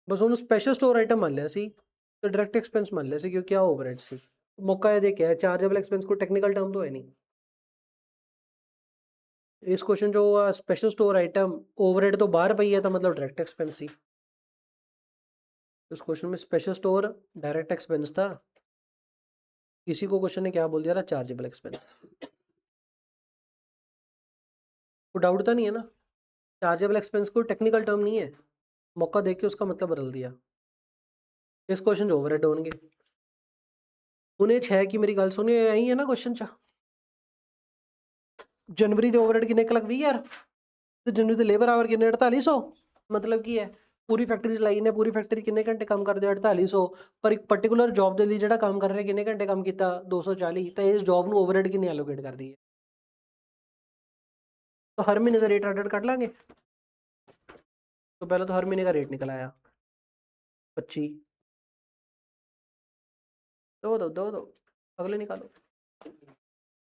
बस उन्होंने स्पेशल स्टोर आइटम मान लिया सी तो डायरेक्ट एक्सपेंस मान लिया सी क्योंकि क्या ओवरहेड सी। मौका ये देखा है चार्जेबल एक्सपेंस को टेक्निकल टर्म तो है नहीं। इस क्वेश्चन जो हुआ स्पेशल स्टोर आइटम ओवरहेड तो बाहर पई है तो मतलब डायरेक्ट एक्सपेंस ही। उस क्वेश्चन में स्पेशल स्टोर डायरेक्ट एक्सपेंस था, किसी को क्वेश्चन ने क्या बोल दिया था चार्जेबल एक्सपेंस। को डाउट तो नहीं है ना, चार्जेबल एक्सपेंस को टेक्निकल टर्म नहीं है, मौका देख के उसका मतलब बदल दिया। इस क्वेश्चन जो ओवरहेड होंगे उन्हें छह की मेरी गल सुनिए यही है ना क्वेश्चन चा जनवरी ਦੇ ओवरहेड किन्ने क लगदी यार ਤੇ जनवरी ਦੇ लेबर आवर किन्ने 4800 मतलब ਕੀ ਹੈ ਪੂਰੀ ਫੈਕਟਰੀ ਚਲਾਈ ਨੇ ਪੂਰੀ ਫੈਕਟਰੀ ਕਿੰਨੇ ਘੰਟੇ ਕੰਮ ਕਰਦੇ 4800 ਪਰ ਇੱਕ ਪਾਰਟਿਕੂਲਰ ਜੌਬ ਦੇ ਲਈ ਜਿਹੜਾ ਕੰਮ ਕਰ ਰਿਹਾ ਕਿੰਨੇ ਘੰਟੇ ਕੰਮ ਕੀਤਾ 240 ਤਾਂ ਇਸ ਜੌਬ ਨੂੰ ਓਵरहेਡ ਕਿੰਨੇ ਐਲੋਕੇਟ ਕਰਦੀ ਹੈ तो हर महीने का रेट एडिट कर लेंगे। तो पहले तो हर महीने का रेट निकल आया 25 दो अगले निकालो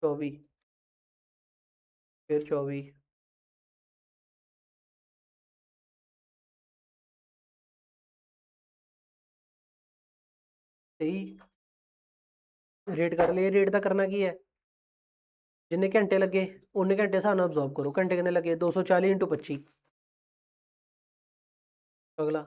24 फिर 24 23 रेट कर लिया रेट का करना की है जिन्ने घंटे लगे उन्ने घंटे हिसाब नाल अब्जॉर्ब करो घंटे कितने लगे 240 × 25 अगला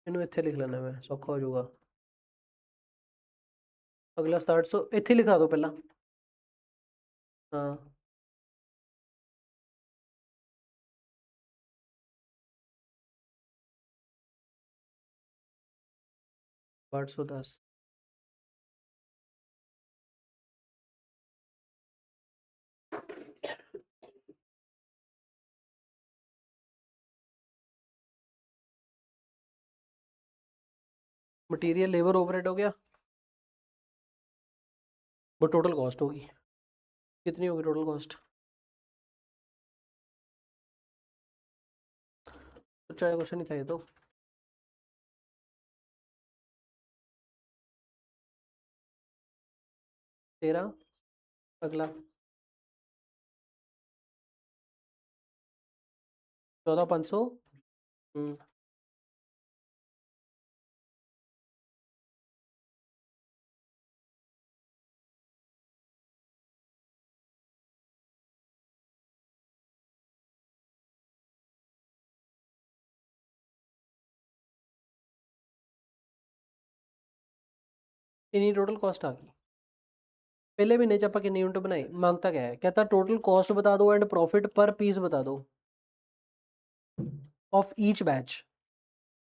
इनू इत्थे लिख लेना मैं सौखा हो जाऊगा। अगला 6700 इत्थे लिखा दो पहला। हाँ 810 मटीरियल लेबर ओवरहेड हो गया वो टोटल कॉस्ट होगी कितनी होगी टोटल कॉस्ट तो चाहे क्वेश्चन नहीं था ये तो 13 अगला 14500 इन्नी टोटल कॉस्ट आ गई। पहले महीने च आपां कितनी यूनिट बनाई मांगता क्या है कहता टोटल कॉस्ट बता दो एंड प्रॉफिट पर पीस बता दो of each batch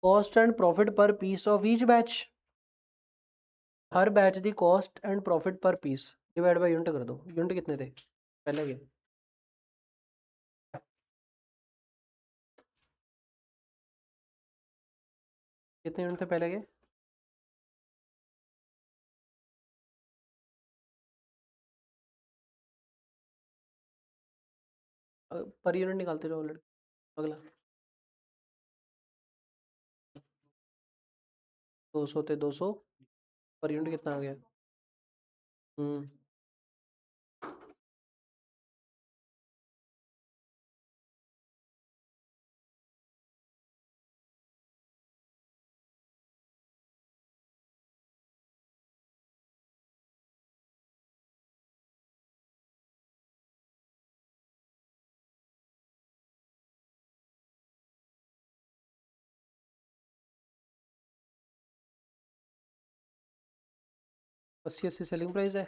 cost and profit per piece of each batch हर batch the cost and profit per piece divide by unit कर दो यूनिट कितने थे पहले के कितने यूनिट थे पहले के पर यूनिट निकालते जाओ लड़के। अगला 200 थे 200 पर यूनिट कितना आ गया 80 सेलिंग प्राइस है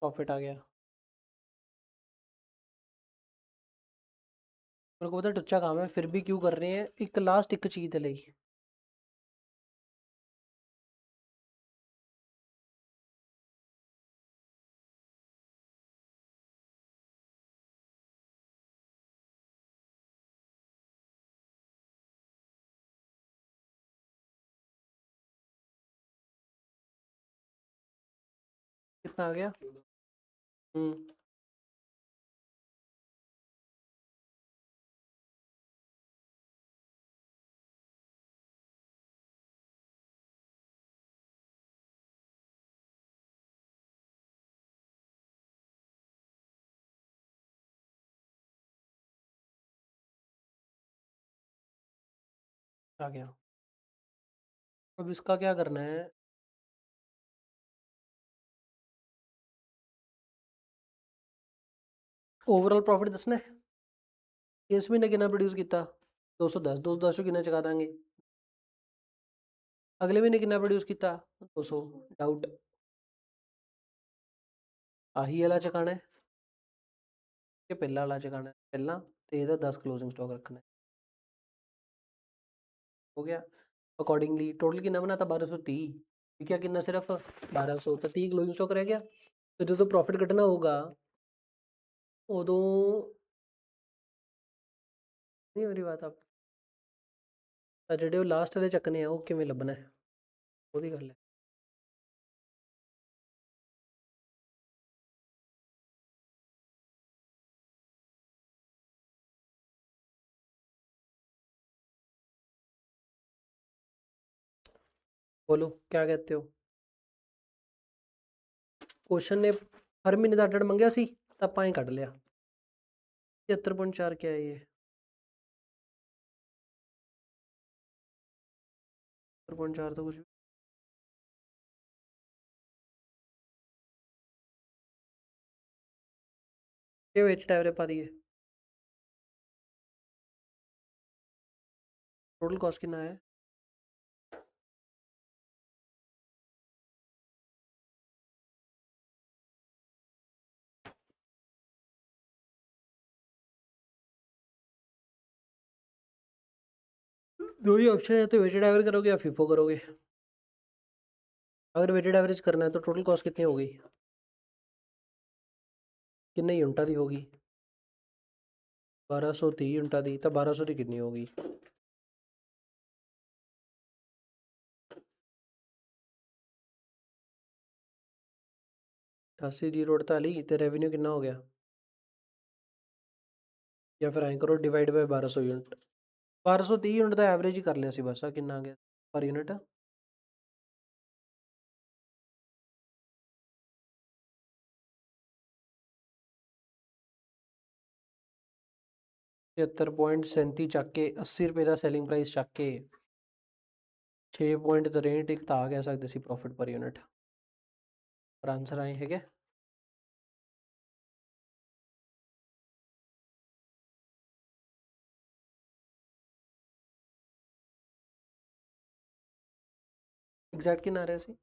प्रॉफिट आ गया मेरे को पता टुच्चा काम है फिर भी क्यों कर रहे हैं एक लास्ट एक चीज है लगी कितना आ गया आ गया। अब इसका क्या करना है, ओवरऑल प्रॉफिट दसना है। इस महीने कितना प्रोड्यूस किया, 210, 210 कितना चका देंगे। अगले महीने कितना प्रोड्यूस किया, 200। डाउट आही वाला चकाना है कि पहला वाला चकाना है, पहला तो ਇਹਦਾ 10 क्लोजिंग स्टॉक रखना है। हो गया। अकॉर्डिंगली टोटल कितना बना था 1230, ठीक है, कितना सिर्फ 1200, तो 30 क्लोजिंग स्टॉक रह गया। तो जो प्रॉफिट कटना होगा उदों, नहीं मेरी बात आप, ਜਿਹੜੇ ਉਹ ਲਾਸਟ ਵਾਲੇ ਚੱਕਨੇ ਆ ਉਹ ਕਿਵੇਂ ਲੱਭਣਾ ਹੈ, ਉਹਦੀ ਗੱਲ ਹੈ। बोलो क्या कहते हो। क्वेश्चन ने हर महीने ਦਾ ਅੱਡ ਮੰਗਿਆ ਸੀ ਤਾਂ ਆਪਾਂ ਹੀ ਕੱਢ ਲਿਆ। 73.4 क्या है ये, 73.4 तो कुछ ये वेटेड एवरेज पा दिए। टोटल कॉस्ट कितना है, दो ही ऑप्शन है, तो वेटेड एवरेज करोगे या फीफो करोगे। अगर वेटेड एवरेज करना है तो टोटल कॉस्ट कितनी होगी, कितने यूनिटा दी होगी, 1230 यूनिटा दी, तो 1200 की कितनी होगी। 88,048, तो रेवेन्यू कितना हो गया, या फिर ऐं करो डिवाइड बाय 1200 यूनिट। 1230 यूनिट का एवरेज ही कर लिया सी बस, कितना आ गया पर यूनिट, 73.37 ਚੱਕ ਕੇ 80 रुपये का सैलिंग प्राइस ਚੱਕ के 6.63 ਤਾਂ ਆ ਕਹਿ ਸਕਦੇ ਸੀ प्रॉफिट पर यूनिट। और आंसर आए है एग्जैक्ट कितना आ रहा सी।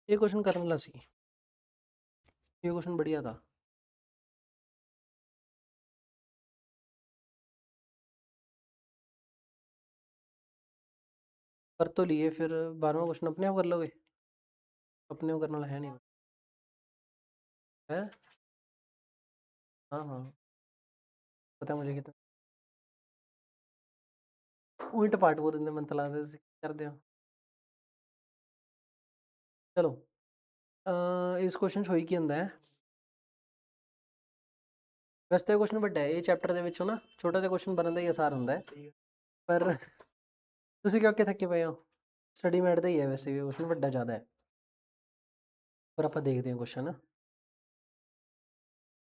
ये क्वेश्चन करने वाला सी, ये क्वेश्चन बढ़िया था। कर तो लिए, फिर 12वां क्वेश्चन अपने आप कर लोगे? अपने आप करने वाला है नहीं है। हाँ हाँ, पता है मुझे कितना उल्ट पार्ट वो दिन मन तला दे कर दिया। चलो इस क्वेश्चन छोई की अंदर है। वैसे तो क्वेश्चन ਵੱਡਾ ਹੈ ਇਹ ਚੈਪਟਰ ਦੇ ਵਿੱਚੋਂ ਨਾ, ਛੋਟਾ ਜਿਹਾ क्वेश्चन ਬਣਨ ਦਾ ਹੀ ਆਸਾਰ ਹੁੰਦਾ ਹੈ, ਪਰ ਤੁਸੀਂ ਕਿਉਂ ਕਿ ਥੱਕੇ ਪਏ ਹੋ? ਸਟੱਡੀ ਮੈਟ ਦਾ ਹੀ ਹੈ ਵੈਸੇ ਵੀ क्वेश्चन ਵੱਡਾ ਜ਼ਿਆਦਾ ਹੈ। ਪਰ ਆਪਾਂ ਦੇਖਦੇ ਹਾਂ क्वेश्चन।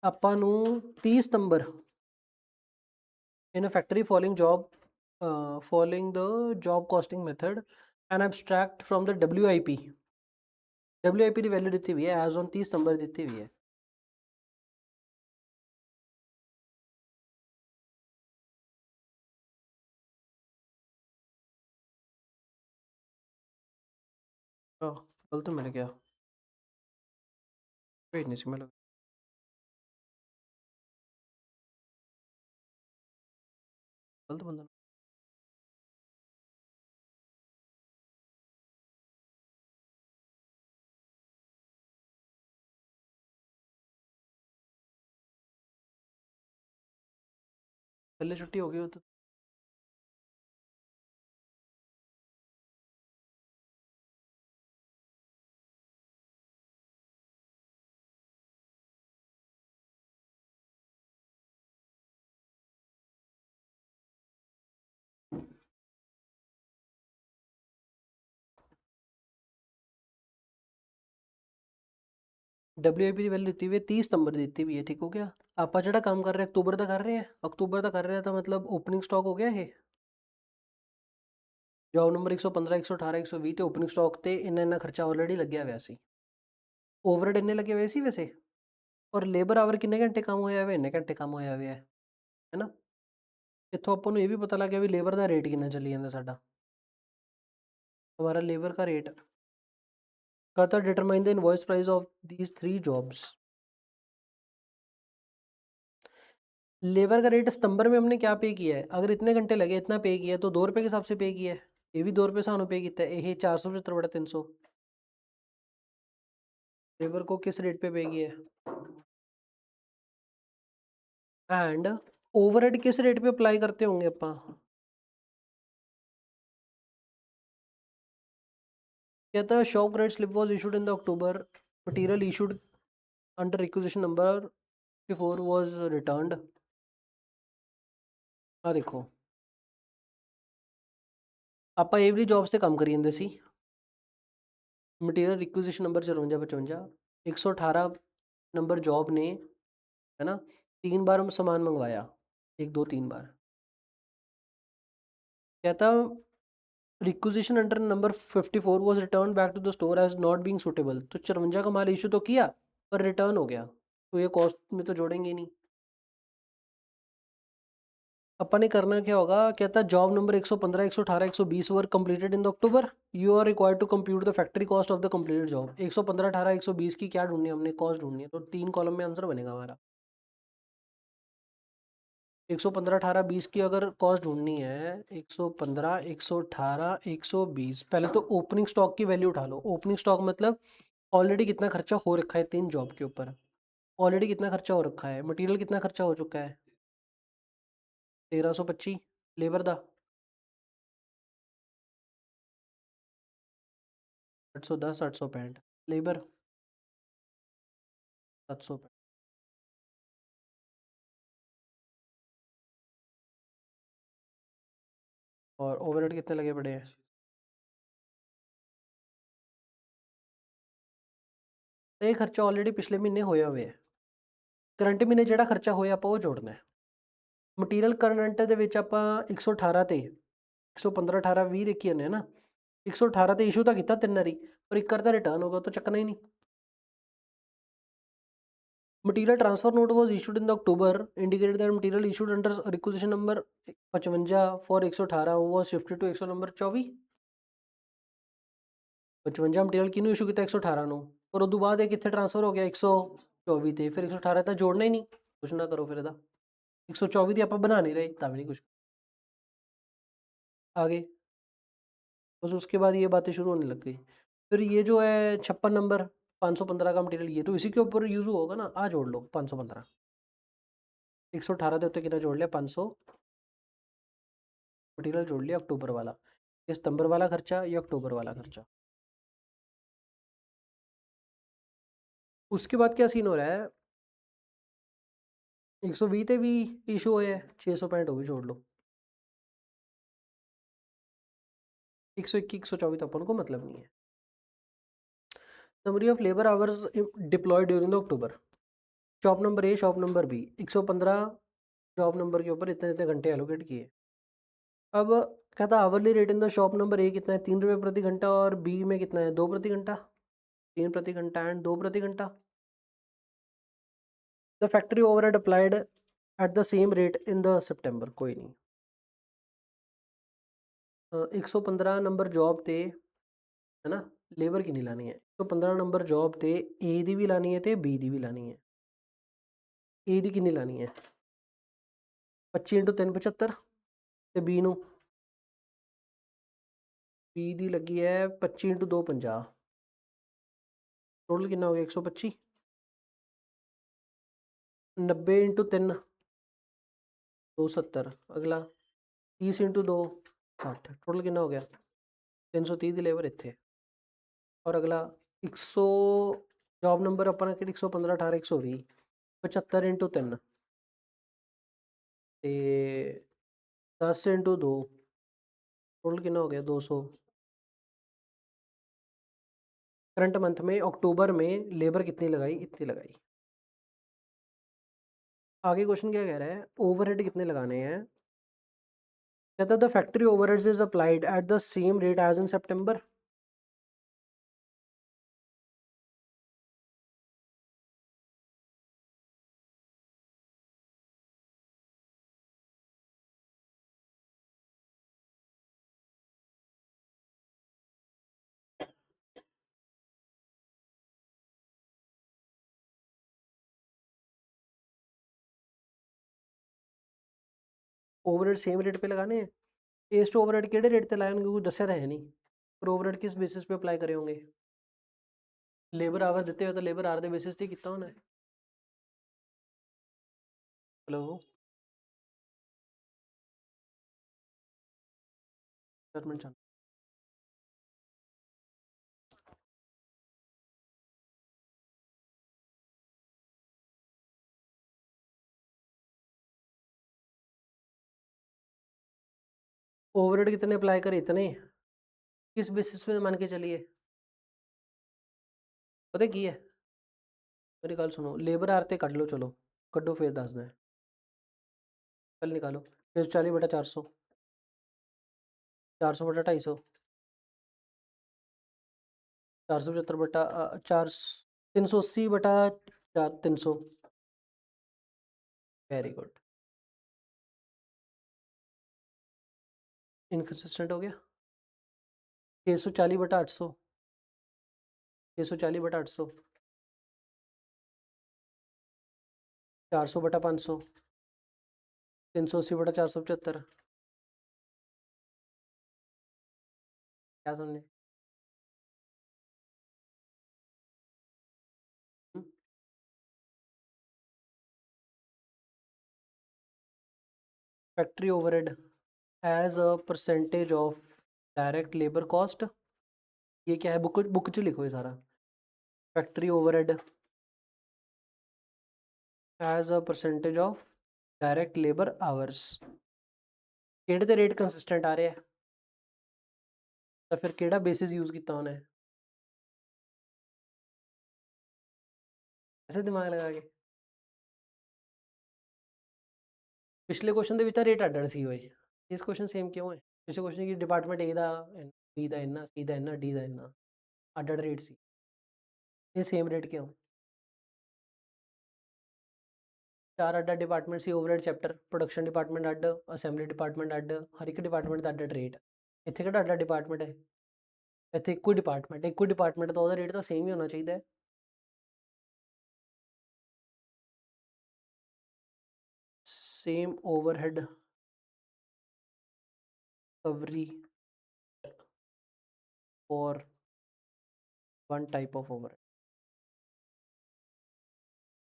ਆਪਾਂ ਨੂੰ 30 ਸਤੰਬਰ in a factory following the job costing method and abstract from the WIP the value ਦਿੱਤੀ ਹੋਈ ਹੈ as on 30 ਸਤੰਬਰ ਦਿੱਤੀ ਹੋਈ ਹੈ। गलत मिल गया, वेट नहीं सी मिल गलत बंदा। पहले छुट्टी हो गई हो तो WIP ਦੀ ਵੈਲਿਊ ਦਿੱਤੀ ਹੋਈ ਹੈ 30 ਸਤੰਬਰ ਦੀ ਦਿੱਤੀ ਹੋਈ ਹੈ। ਠੀਕ ਹੋ ਗਿਆ। ਆਪਾਂ ਜਿਹੜਾ ਕੰਮ ਕਰ ਰਹੇ ਅਕਤੂਬਰ ਦਾ ਕਰ ਰਹੇ ਹਾਂ, ਅਕਤੂਬਰ ਦਾ ਕਰ ਰਹੇ ਤਾਂ ਮਤਲਬ ਓਪਨਿੰਗ ਸਟਾਕ ਹੋ ਗਿਆ ਇਹ। ਜੌਬ ਨੰਬਰ 115 118 120 ਤੇ ਓਪਨਿੰਗ ਸਟਾਕ ਤੇ ਇੰਨਾ ਖਰਚਾ ਆਲਰੇਡੀ ਲੱਗਿਆ ਹੋਇਆ ਸੀ। ਓਵਰਹੈਡ ਇੰਨੇ ਲੱਗੇ ਹੋਏ ਸੀ ਵੈਸੇ, ਔਰ ਲੇਬਰ ਆਵਰ ਕਿੰਨੇ ਘੰਟੇ ਕੰਮ ਹੋਇਆ ਹੋਇਆ, ਇੰਨੇ ਘੰਟੇ ਕੰਮ ਹੋਇਆ ਹੋਇਆ ਹੈ ਨਾ। ਇੱਥੋਂ ਆਪਾਂ ਨੂੰ ਇਹ ਵੀ ਪਤਾ ਲੱਗ ਗਿਆ ਵੀ ਲੇਬਰ ਦਾ ਰੇਟ ਕਿੰਨਾ ਚੱਲੀ ਜਾਂਦਾ ਸਾਡਾ। हमारा लेबर का रेट कहता determine the invoice price of these 3 jobs. Labour का रेट सितंबर में हमने क्या पे किया है, अगर इतने घंटे लगे इतना पे किया है तो 2 रुपये के हिसाब से पे किया है। ये भी 2 रुपये सानू पे किया है। ये 475/300 लेबर को किस रेट पे पे किया है। एंड ओवरहेड किस रेट पे अप्लाई करते होंगे अपा। कहता है shop credit slip was issued in the October, material issued under requisition number 54 was returned. ਆ ਦੇਖੋ ਆਪਾਂ ਇਹ ਵਾਲੀ ਜੌਬਸ ਤੇ ਕੰਮ ਕਰੀ ਜਾਂਦੇ ਸੀ। ਮਟੀਰੀਅਲ ਰਿਕੁਇਜ਼ੀਸ਼ਨ ਨੰਬਰ 54 55 118 नंबर जॉब ने, है ना, 3 बार हम सामान मंगवाया, 1 2 3 बार। कहता requisition under number 54 was returned back to the store as not being suitable. तो 54 का माल इशू तो किया पर रिटर्न हो गया, तो ये कॉस्ट में तो जोड़ेंगे ही नहीं। अपन ने करना क्या होगा, कहता job number 115 118 120 were completed in the October, you are required to compute the factory cost of the completed job. 115 18 120 की क्या ढूंढनी है हमने, कॉस्ट ढूंढनी है। तो 3 कॉलम में आंसर बनेगा हमारा। 115 18 20 की अगर कॉस्ट ढूंढनी है, 115 118 120, पहले तो ओपनिंग स्टॉक की वैल्यू उठा लो। ओपनिंग स्टॉक मतलब ऑलरेडी कितना खर्चा हो रखा है 3 जॉब के ऊपर, ऑलरेडी कितना खर्चा हो रखा है। मटेरियल कितना खर्चा हो चुका है 1325, लेबर का 810 865, लेबर 765, और ओवरहेड कितने लगे पड़े हैं। तो ये खर्चा ऑलरेडी पिछले महीने होया हुआ है। करंट महीने ਜਿਹੜਾ ਖਰਚਾ ਹੋਇਆ ਆਪਾਂ ਉਹ ਜੋੜਨਾ ਹੈ। ਮਟੀਰੀਅਲ ਕਰੰਟ ਦੇ ਵਿੱਚ ਆਪਾਂ 118 ਤੇ 115 18 20 ਦੇਖੀ ਜਾਂਦੇ ਨਾ। 118 ਤੇ ਇਸ਼ੂ ਤਾਂ ਕੀਤਾ 3 ਵਾਰੀ, ਪਰ ਇੱਕ ਵਾਰ ਤਾਂ ਰਿਟਰਨ ਹੋ ਗਿਆ, ਉਹ ਤਾਂ ਚੱਕਣਾ ਹੀ ਨਹੀਂ। Material transfer note was issued in the October, indicated that material issued under requisition number 55 for 118 was shifted to 100 number 24। 55 material ਕਿਹਨੂੰ ਇਸ਼ੂ ਕੀਤਾ 118 ਨੂੰ, ਪਰ ਉਦੋਂ ਬਾਅਦ ਇਹ ਕਿੱਥੇ ਟ੍ਰਾਂਸਫਰ ਹੋ ਗਿਆ 124 ਤੇ, ਫਿਰ 118 ਤਾਂ ਜੋੜਨਾ ਹੀ ਨਹੀਂ, ਕੁਛ ਨਾ ਕਰੋ ਫਿਰ ਇਹਦਾ 124 ਦੀ ਆਪਾਂ बना नहीं रहे तब भी नहीं कुछ आगे। बस उसके बाद ये बातें शुरू होने लग गई। फिर ये जो है 56 नंबर 515 का मटेरियल, ये तो इसी के ऊपर यूज होगा ना, आ जोड़ लो 515 118 के उत्ते कितना जोड़ लिया 500, मटेरियल जोड़ लिया अक्टूबर वाला, ये सितंबर वाला खर्चा, ये अक्टूबर वाला खर्चा। उसके बाद क्या सीन हो रहा है 120 ਤੇ भी इशू होया है 665 हो भी जोड़ लो 121 124 तो अपन को मतलब नहीं है। Summary of labour hours deployed during the October, shop number A shop number B 115 shop number के ऊपर इतने इतने घंटे एलोकेट किए। अब कहता hourly rate in the shop number A कितना है 3 रुपये प्रति घंटा और बी में कितना है 2 प्रति घंटा, 3 प्रति घंटा एंड 2 प्रति घंटा। The factory overhead applied at the same rate in the September, कोई नहीं 115 नंबर जॉब ते है ना, लेबर की नहीं लानी है 115 नंबर जॉब ते ए दी भी लानी है ते बी दी भी लानी है। ए दी कितनी लानी है 25 × 3 75 ਤੇ बी ਨੂੰ बी ਦੀ ਲੱਗੀ ਹੈ 25 × 2 50, टोटल कितना हो गया 125, 90 × 3 270, अगला 30 × 2 60, टोटल कितना हो गया 330 ਦੀ लेबर ਇੱਥੇ। और अगला 100 जॉब नंबर अपना कि 115 18 120 75 × 3 ਤੇ 10 × 2, टोटल कितना हो गया 200। करंट मंथ में अक्टूबर में लेबर कितनी लगाई, इतनी लगाई। आगे क्वेश्चन क्या कह रहा है ओवरहेड कितने लगाने हैं, कहता है the factory overheads is applied at the same rate as in September. Overhead same rate पे लगाने हैं, टेस्ट ओवरहेड केड़े रेट पे लाए होंगे कुछ दस्या तो है नहीं, पर ओवरहेड किस बेसिस पे अप्लाई करे होंगे, लेबर आवर देते हुए तो लेबर आवर के बेसिस ते कितना होना है। हेलो सर मिनट चाह ओवरहेड कितने अप्लाई करे इतने, किस बेसिस पे मान के चलिए, पता की है मेरी गल सुनो, लेबर आर ते कट लो, चलो कड्डो फिर दस दें, कल निकालो 140 बटा 400, 400 बटा 250, 475 बटा 4 380 बटा 4 300, वेरी गुड, इनकन्सिस्टेंट हो गया 640 बटा 800, 640 बटा 800, 400 बटा 500, 380 बटा 475, क्या समझे factory overhead as a percentage of direct labour cost, ये क्या है बुक बुक च लिखो ये सारा, factory overhead as a percentage of direct labour hours, केड़े ते रेट कंसिस्टेंट आ रहे हैं, तो फिर केड़ा बेसिस यूज किया होना है, ऐसे दिमाग लगा के पिछले क्वेश्चन ਦੇ ਵਿੱਚ ਤਾਂ ਰੇਟ ਅੱਡ ਸੀ ਹੋਏ, ਇਸ क्वेश्चन सेम क्यों है, पिछले क्वेश्चन की डिपार्टमेंट ए ਦਾ बी ਦਾ ਇੰਨਾ ਸੀ ਦਾ ਇੰਨਾ ਡੀ ਦਾ ਇੰਨਾ ਅੱਡ ਰੇਟ ਸੀ, ਇਹ सेम रेट क्यों, चार अड्डा department C overhead chapter, production department अड्ड, असैंबली डिपार्टमेंट अड्ड, हर एक डिपार्टमेंट का अड्ड रेट, इत्थे केड़ा अड्डा डिपार्टमेंट है, ਇੱਥੇ ਇੱਕੋ ਹੀ ਡਿਪਾਰਟਮੈਂਟ ਤਾਂ ਉਹਦਾ ਰੇਟ ਤਾਂ ਸੇਮ ਹੀ ਹੋਣਾ ਚਾਹੀਦਾ ਹੈ। Same overhead recovery for one type of overhead।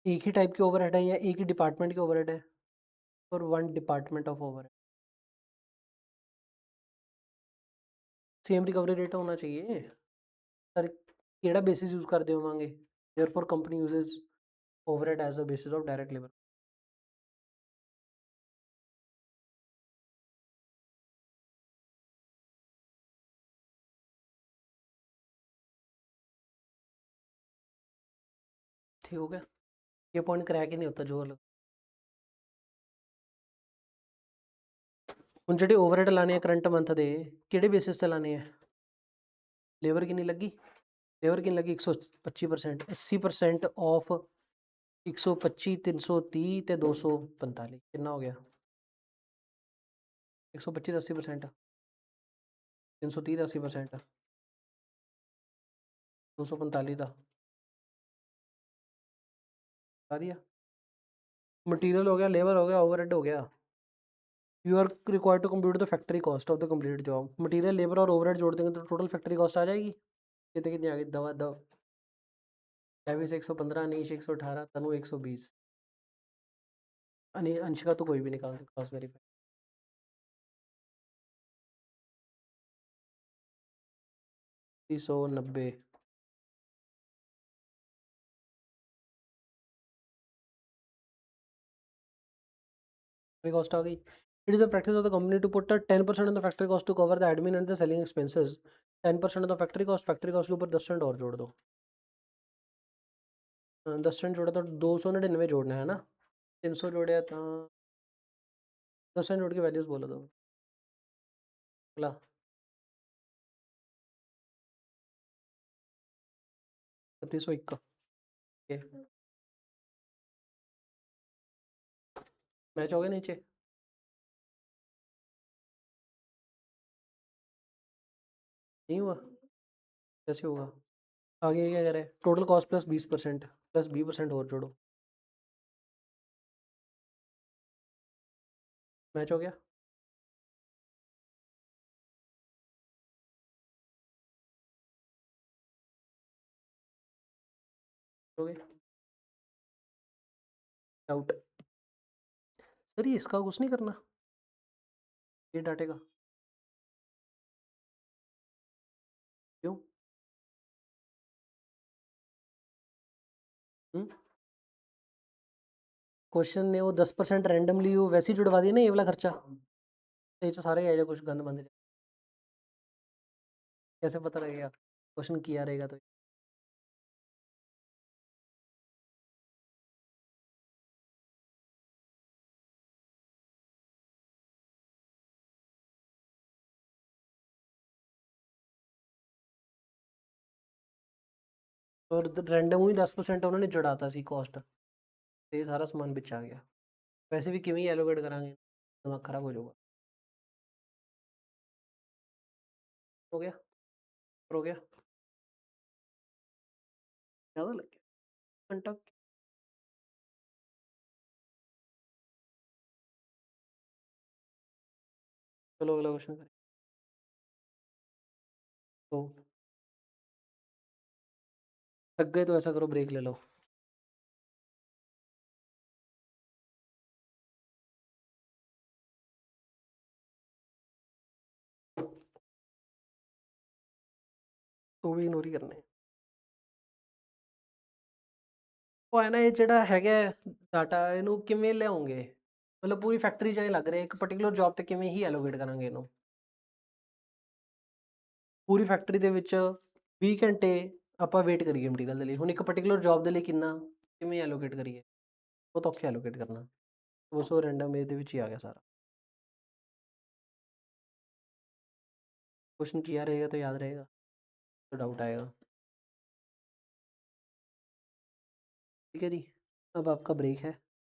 एक ही टाइप के ओवरहेड है या एक ही डिपार्टमेंट के ओवरहेड है? For one department of overhead same recovery rate होना चाहिए सर। केड़ा बेसिस यूज करते होवांगे? Therefore company uses overhead as a basis of direct labour. ठीक हो गया, ये पॉइंट क्रैक ही नहीं होता जो अलग। ਹੁਣ ਜਿਹੜੇ ਓਵरहेड ਲਾਣੇ ਆ ਕਰੰਟ ਮੰਥ ਦੇ ਕਿਹੜੇ ਬੇਸਿਸ ਤੇ ਲਾਣੇ ਆ? ਲੇਬਰ ਕਿੰਨੀ ਲੱਗੀ? ਲੇਬਰ ਕਿੰਨੀ ਲੱਗੀ? 125%। 80% ਆਫ 125 330 ਤੇ 245 ਕਿੰਨਾ ਹੋ ਗਿਆ? 125 ਦਾ 80%, 330 ਦਾ 80%, 245 ਦਾ दिया। मटीरियल हो गया, लेबर हो गया, ओवरहेड हो गया। You are required to compute the factory cost of the complete job. Material labour और ओवरहेड जोड़ देंगे तो टोटल फैक्ट्री कॉस्ट आ जाएगी। कितने कितनी आ गई? दवा दव एविस 115, अनीश 118, तनु 120। अंशिका तो कोई भी निकाल दे कॉस्ट वेरीफाई। सौ 90 कॉस्ट आ गई। It is a practice of the company to put 10% of the factory cost to cover the admin and the selling expenses. 10% of the factory cost के ऊपर 10% और जोड़ दो। 10% जोड़ा तो 299 जोड़ना है ना। 300 जोड़े तो 10% जोड़ के वैल्यूज बोलो दो अगला। बत्तीस सौ इक्का मैच हो गया नीचे। नहीं हुआ, कैसे होगा? आगे क्या कह रहे हैं? टोटल कॉस्ट प्लस 20% प्लस 20% और जोड़ो। मैच हो गया। हो गया डाउट? सर ये इसका कुछ नहीं करना, ये डाटे का क्यों? क्वेश्चन ने वो 10% रैंडमली वो वैसे ही जुड़वा दिया ना, ये वाला खर्चा। तो ये तो सारे आएगा कुछ गंद बंद। कैसे पता लगेगा? क्वेश्चन किया रहेगा तो। और रैंडम ही 10% उन्होंने जुड़ाता सी कॉस्ट, तो ये सारा समान बिच आ गया। वैसे भी किवें एलोकेट करांगे, दिमाग खराब हो जाऊगा। हो गया हो गया ज़्यादा लग गया घंटा। चलो अगला क्वेश्चन करें। तो थक गए तो ऐसा करो, ब्रेक ले लो। तो भी इग्नोर ही करने ਉਹ ਹੈ ਨਾ। ਇਹ ਜਿਹੜਾ ਹੈਗਾ ਡਾਟਾ ਇਹਨੂੰ ਕਿਵੇਂ ਲਿਆਉਂਗੇ? ਮਤਲਬ ਪੂਰੀ ਫੈਕਟਰੀ 'ਚ ਐਂ ਲੱਗ ਰਿਹਾ ਇੱਕ ਪਰਟੀਕੂਲਰ ਜੌਬ ਤੇ ਕਿਵੇਂ ਹੀ ਐਲੋਕੇਟ ਕਰਾਂਗੇ ਇਹਨੂੰ? ਪੂਰੀ ਫੈਕਟਰੀ ਦੇ ਵਿੱਚ 20 ਘੰਟੇ ਆਪਾਂ ਵੇਟ ਕਰੀਏ ਮਟੀਰੀਅਲ ਦੇ ਲਈ। ਹੁਣ ਇੱਕ ਪਰਟੀਕੂਲਰ ਜੌਬ ਦੇ ਲਈ ਕਿੰਨਾ, ਕਿਵੇਂ ਐਲੋਕੇਟ ਕਰੀਏ? ਬਹੁਤ ਔਖਾ ਐਲੋਕੇਟ ਕਰਨਾ। ਬਸ ਉਹ ਰੈਂਡਮ ਇਹਦੇ ਵਿੱਚ ਹੀ ਆ ਗਿਆ ਸਾਰਾ। क्वेश्चन किया रहेगा तो याद रहेगा, तो डाउट आएगा। ठीक है जी, अब आपका ब्रेक है।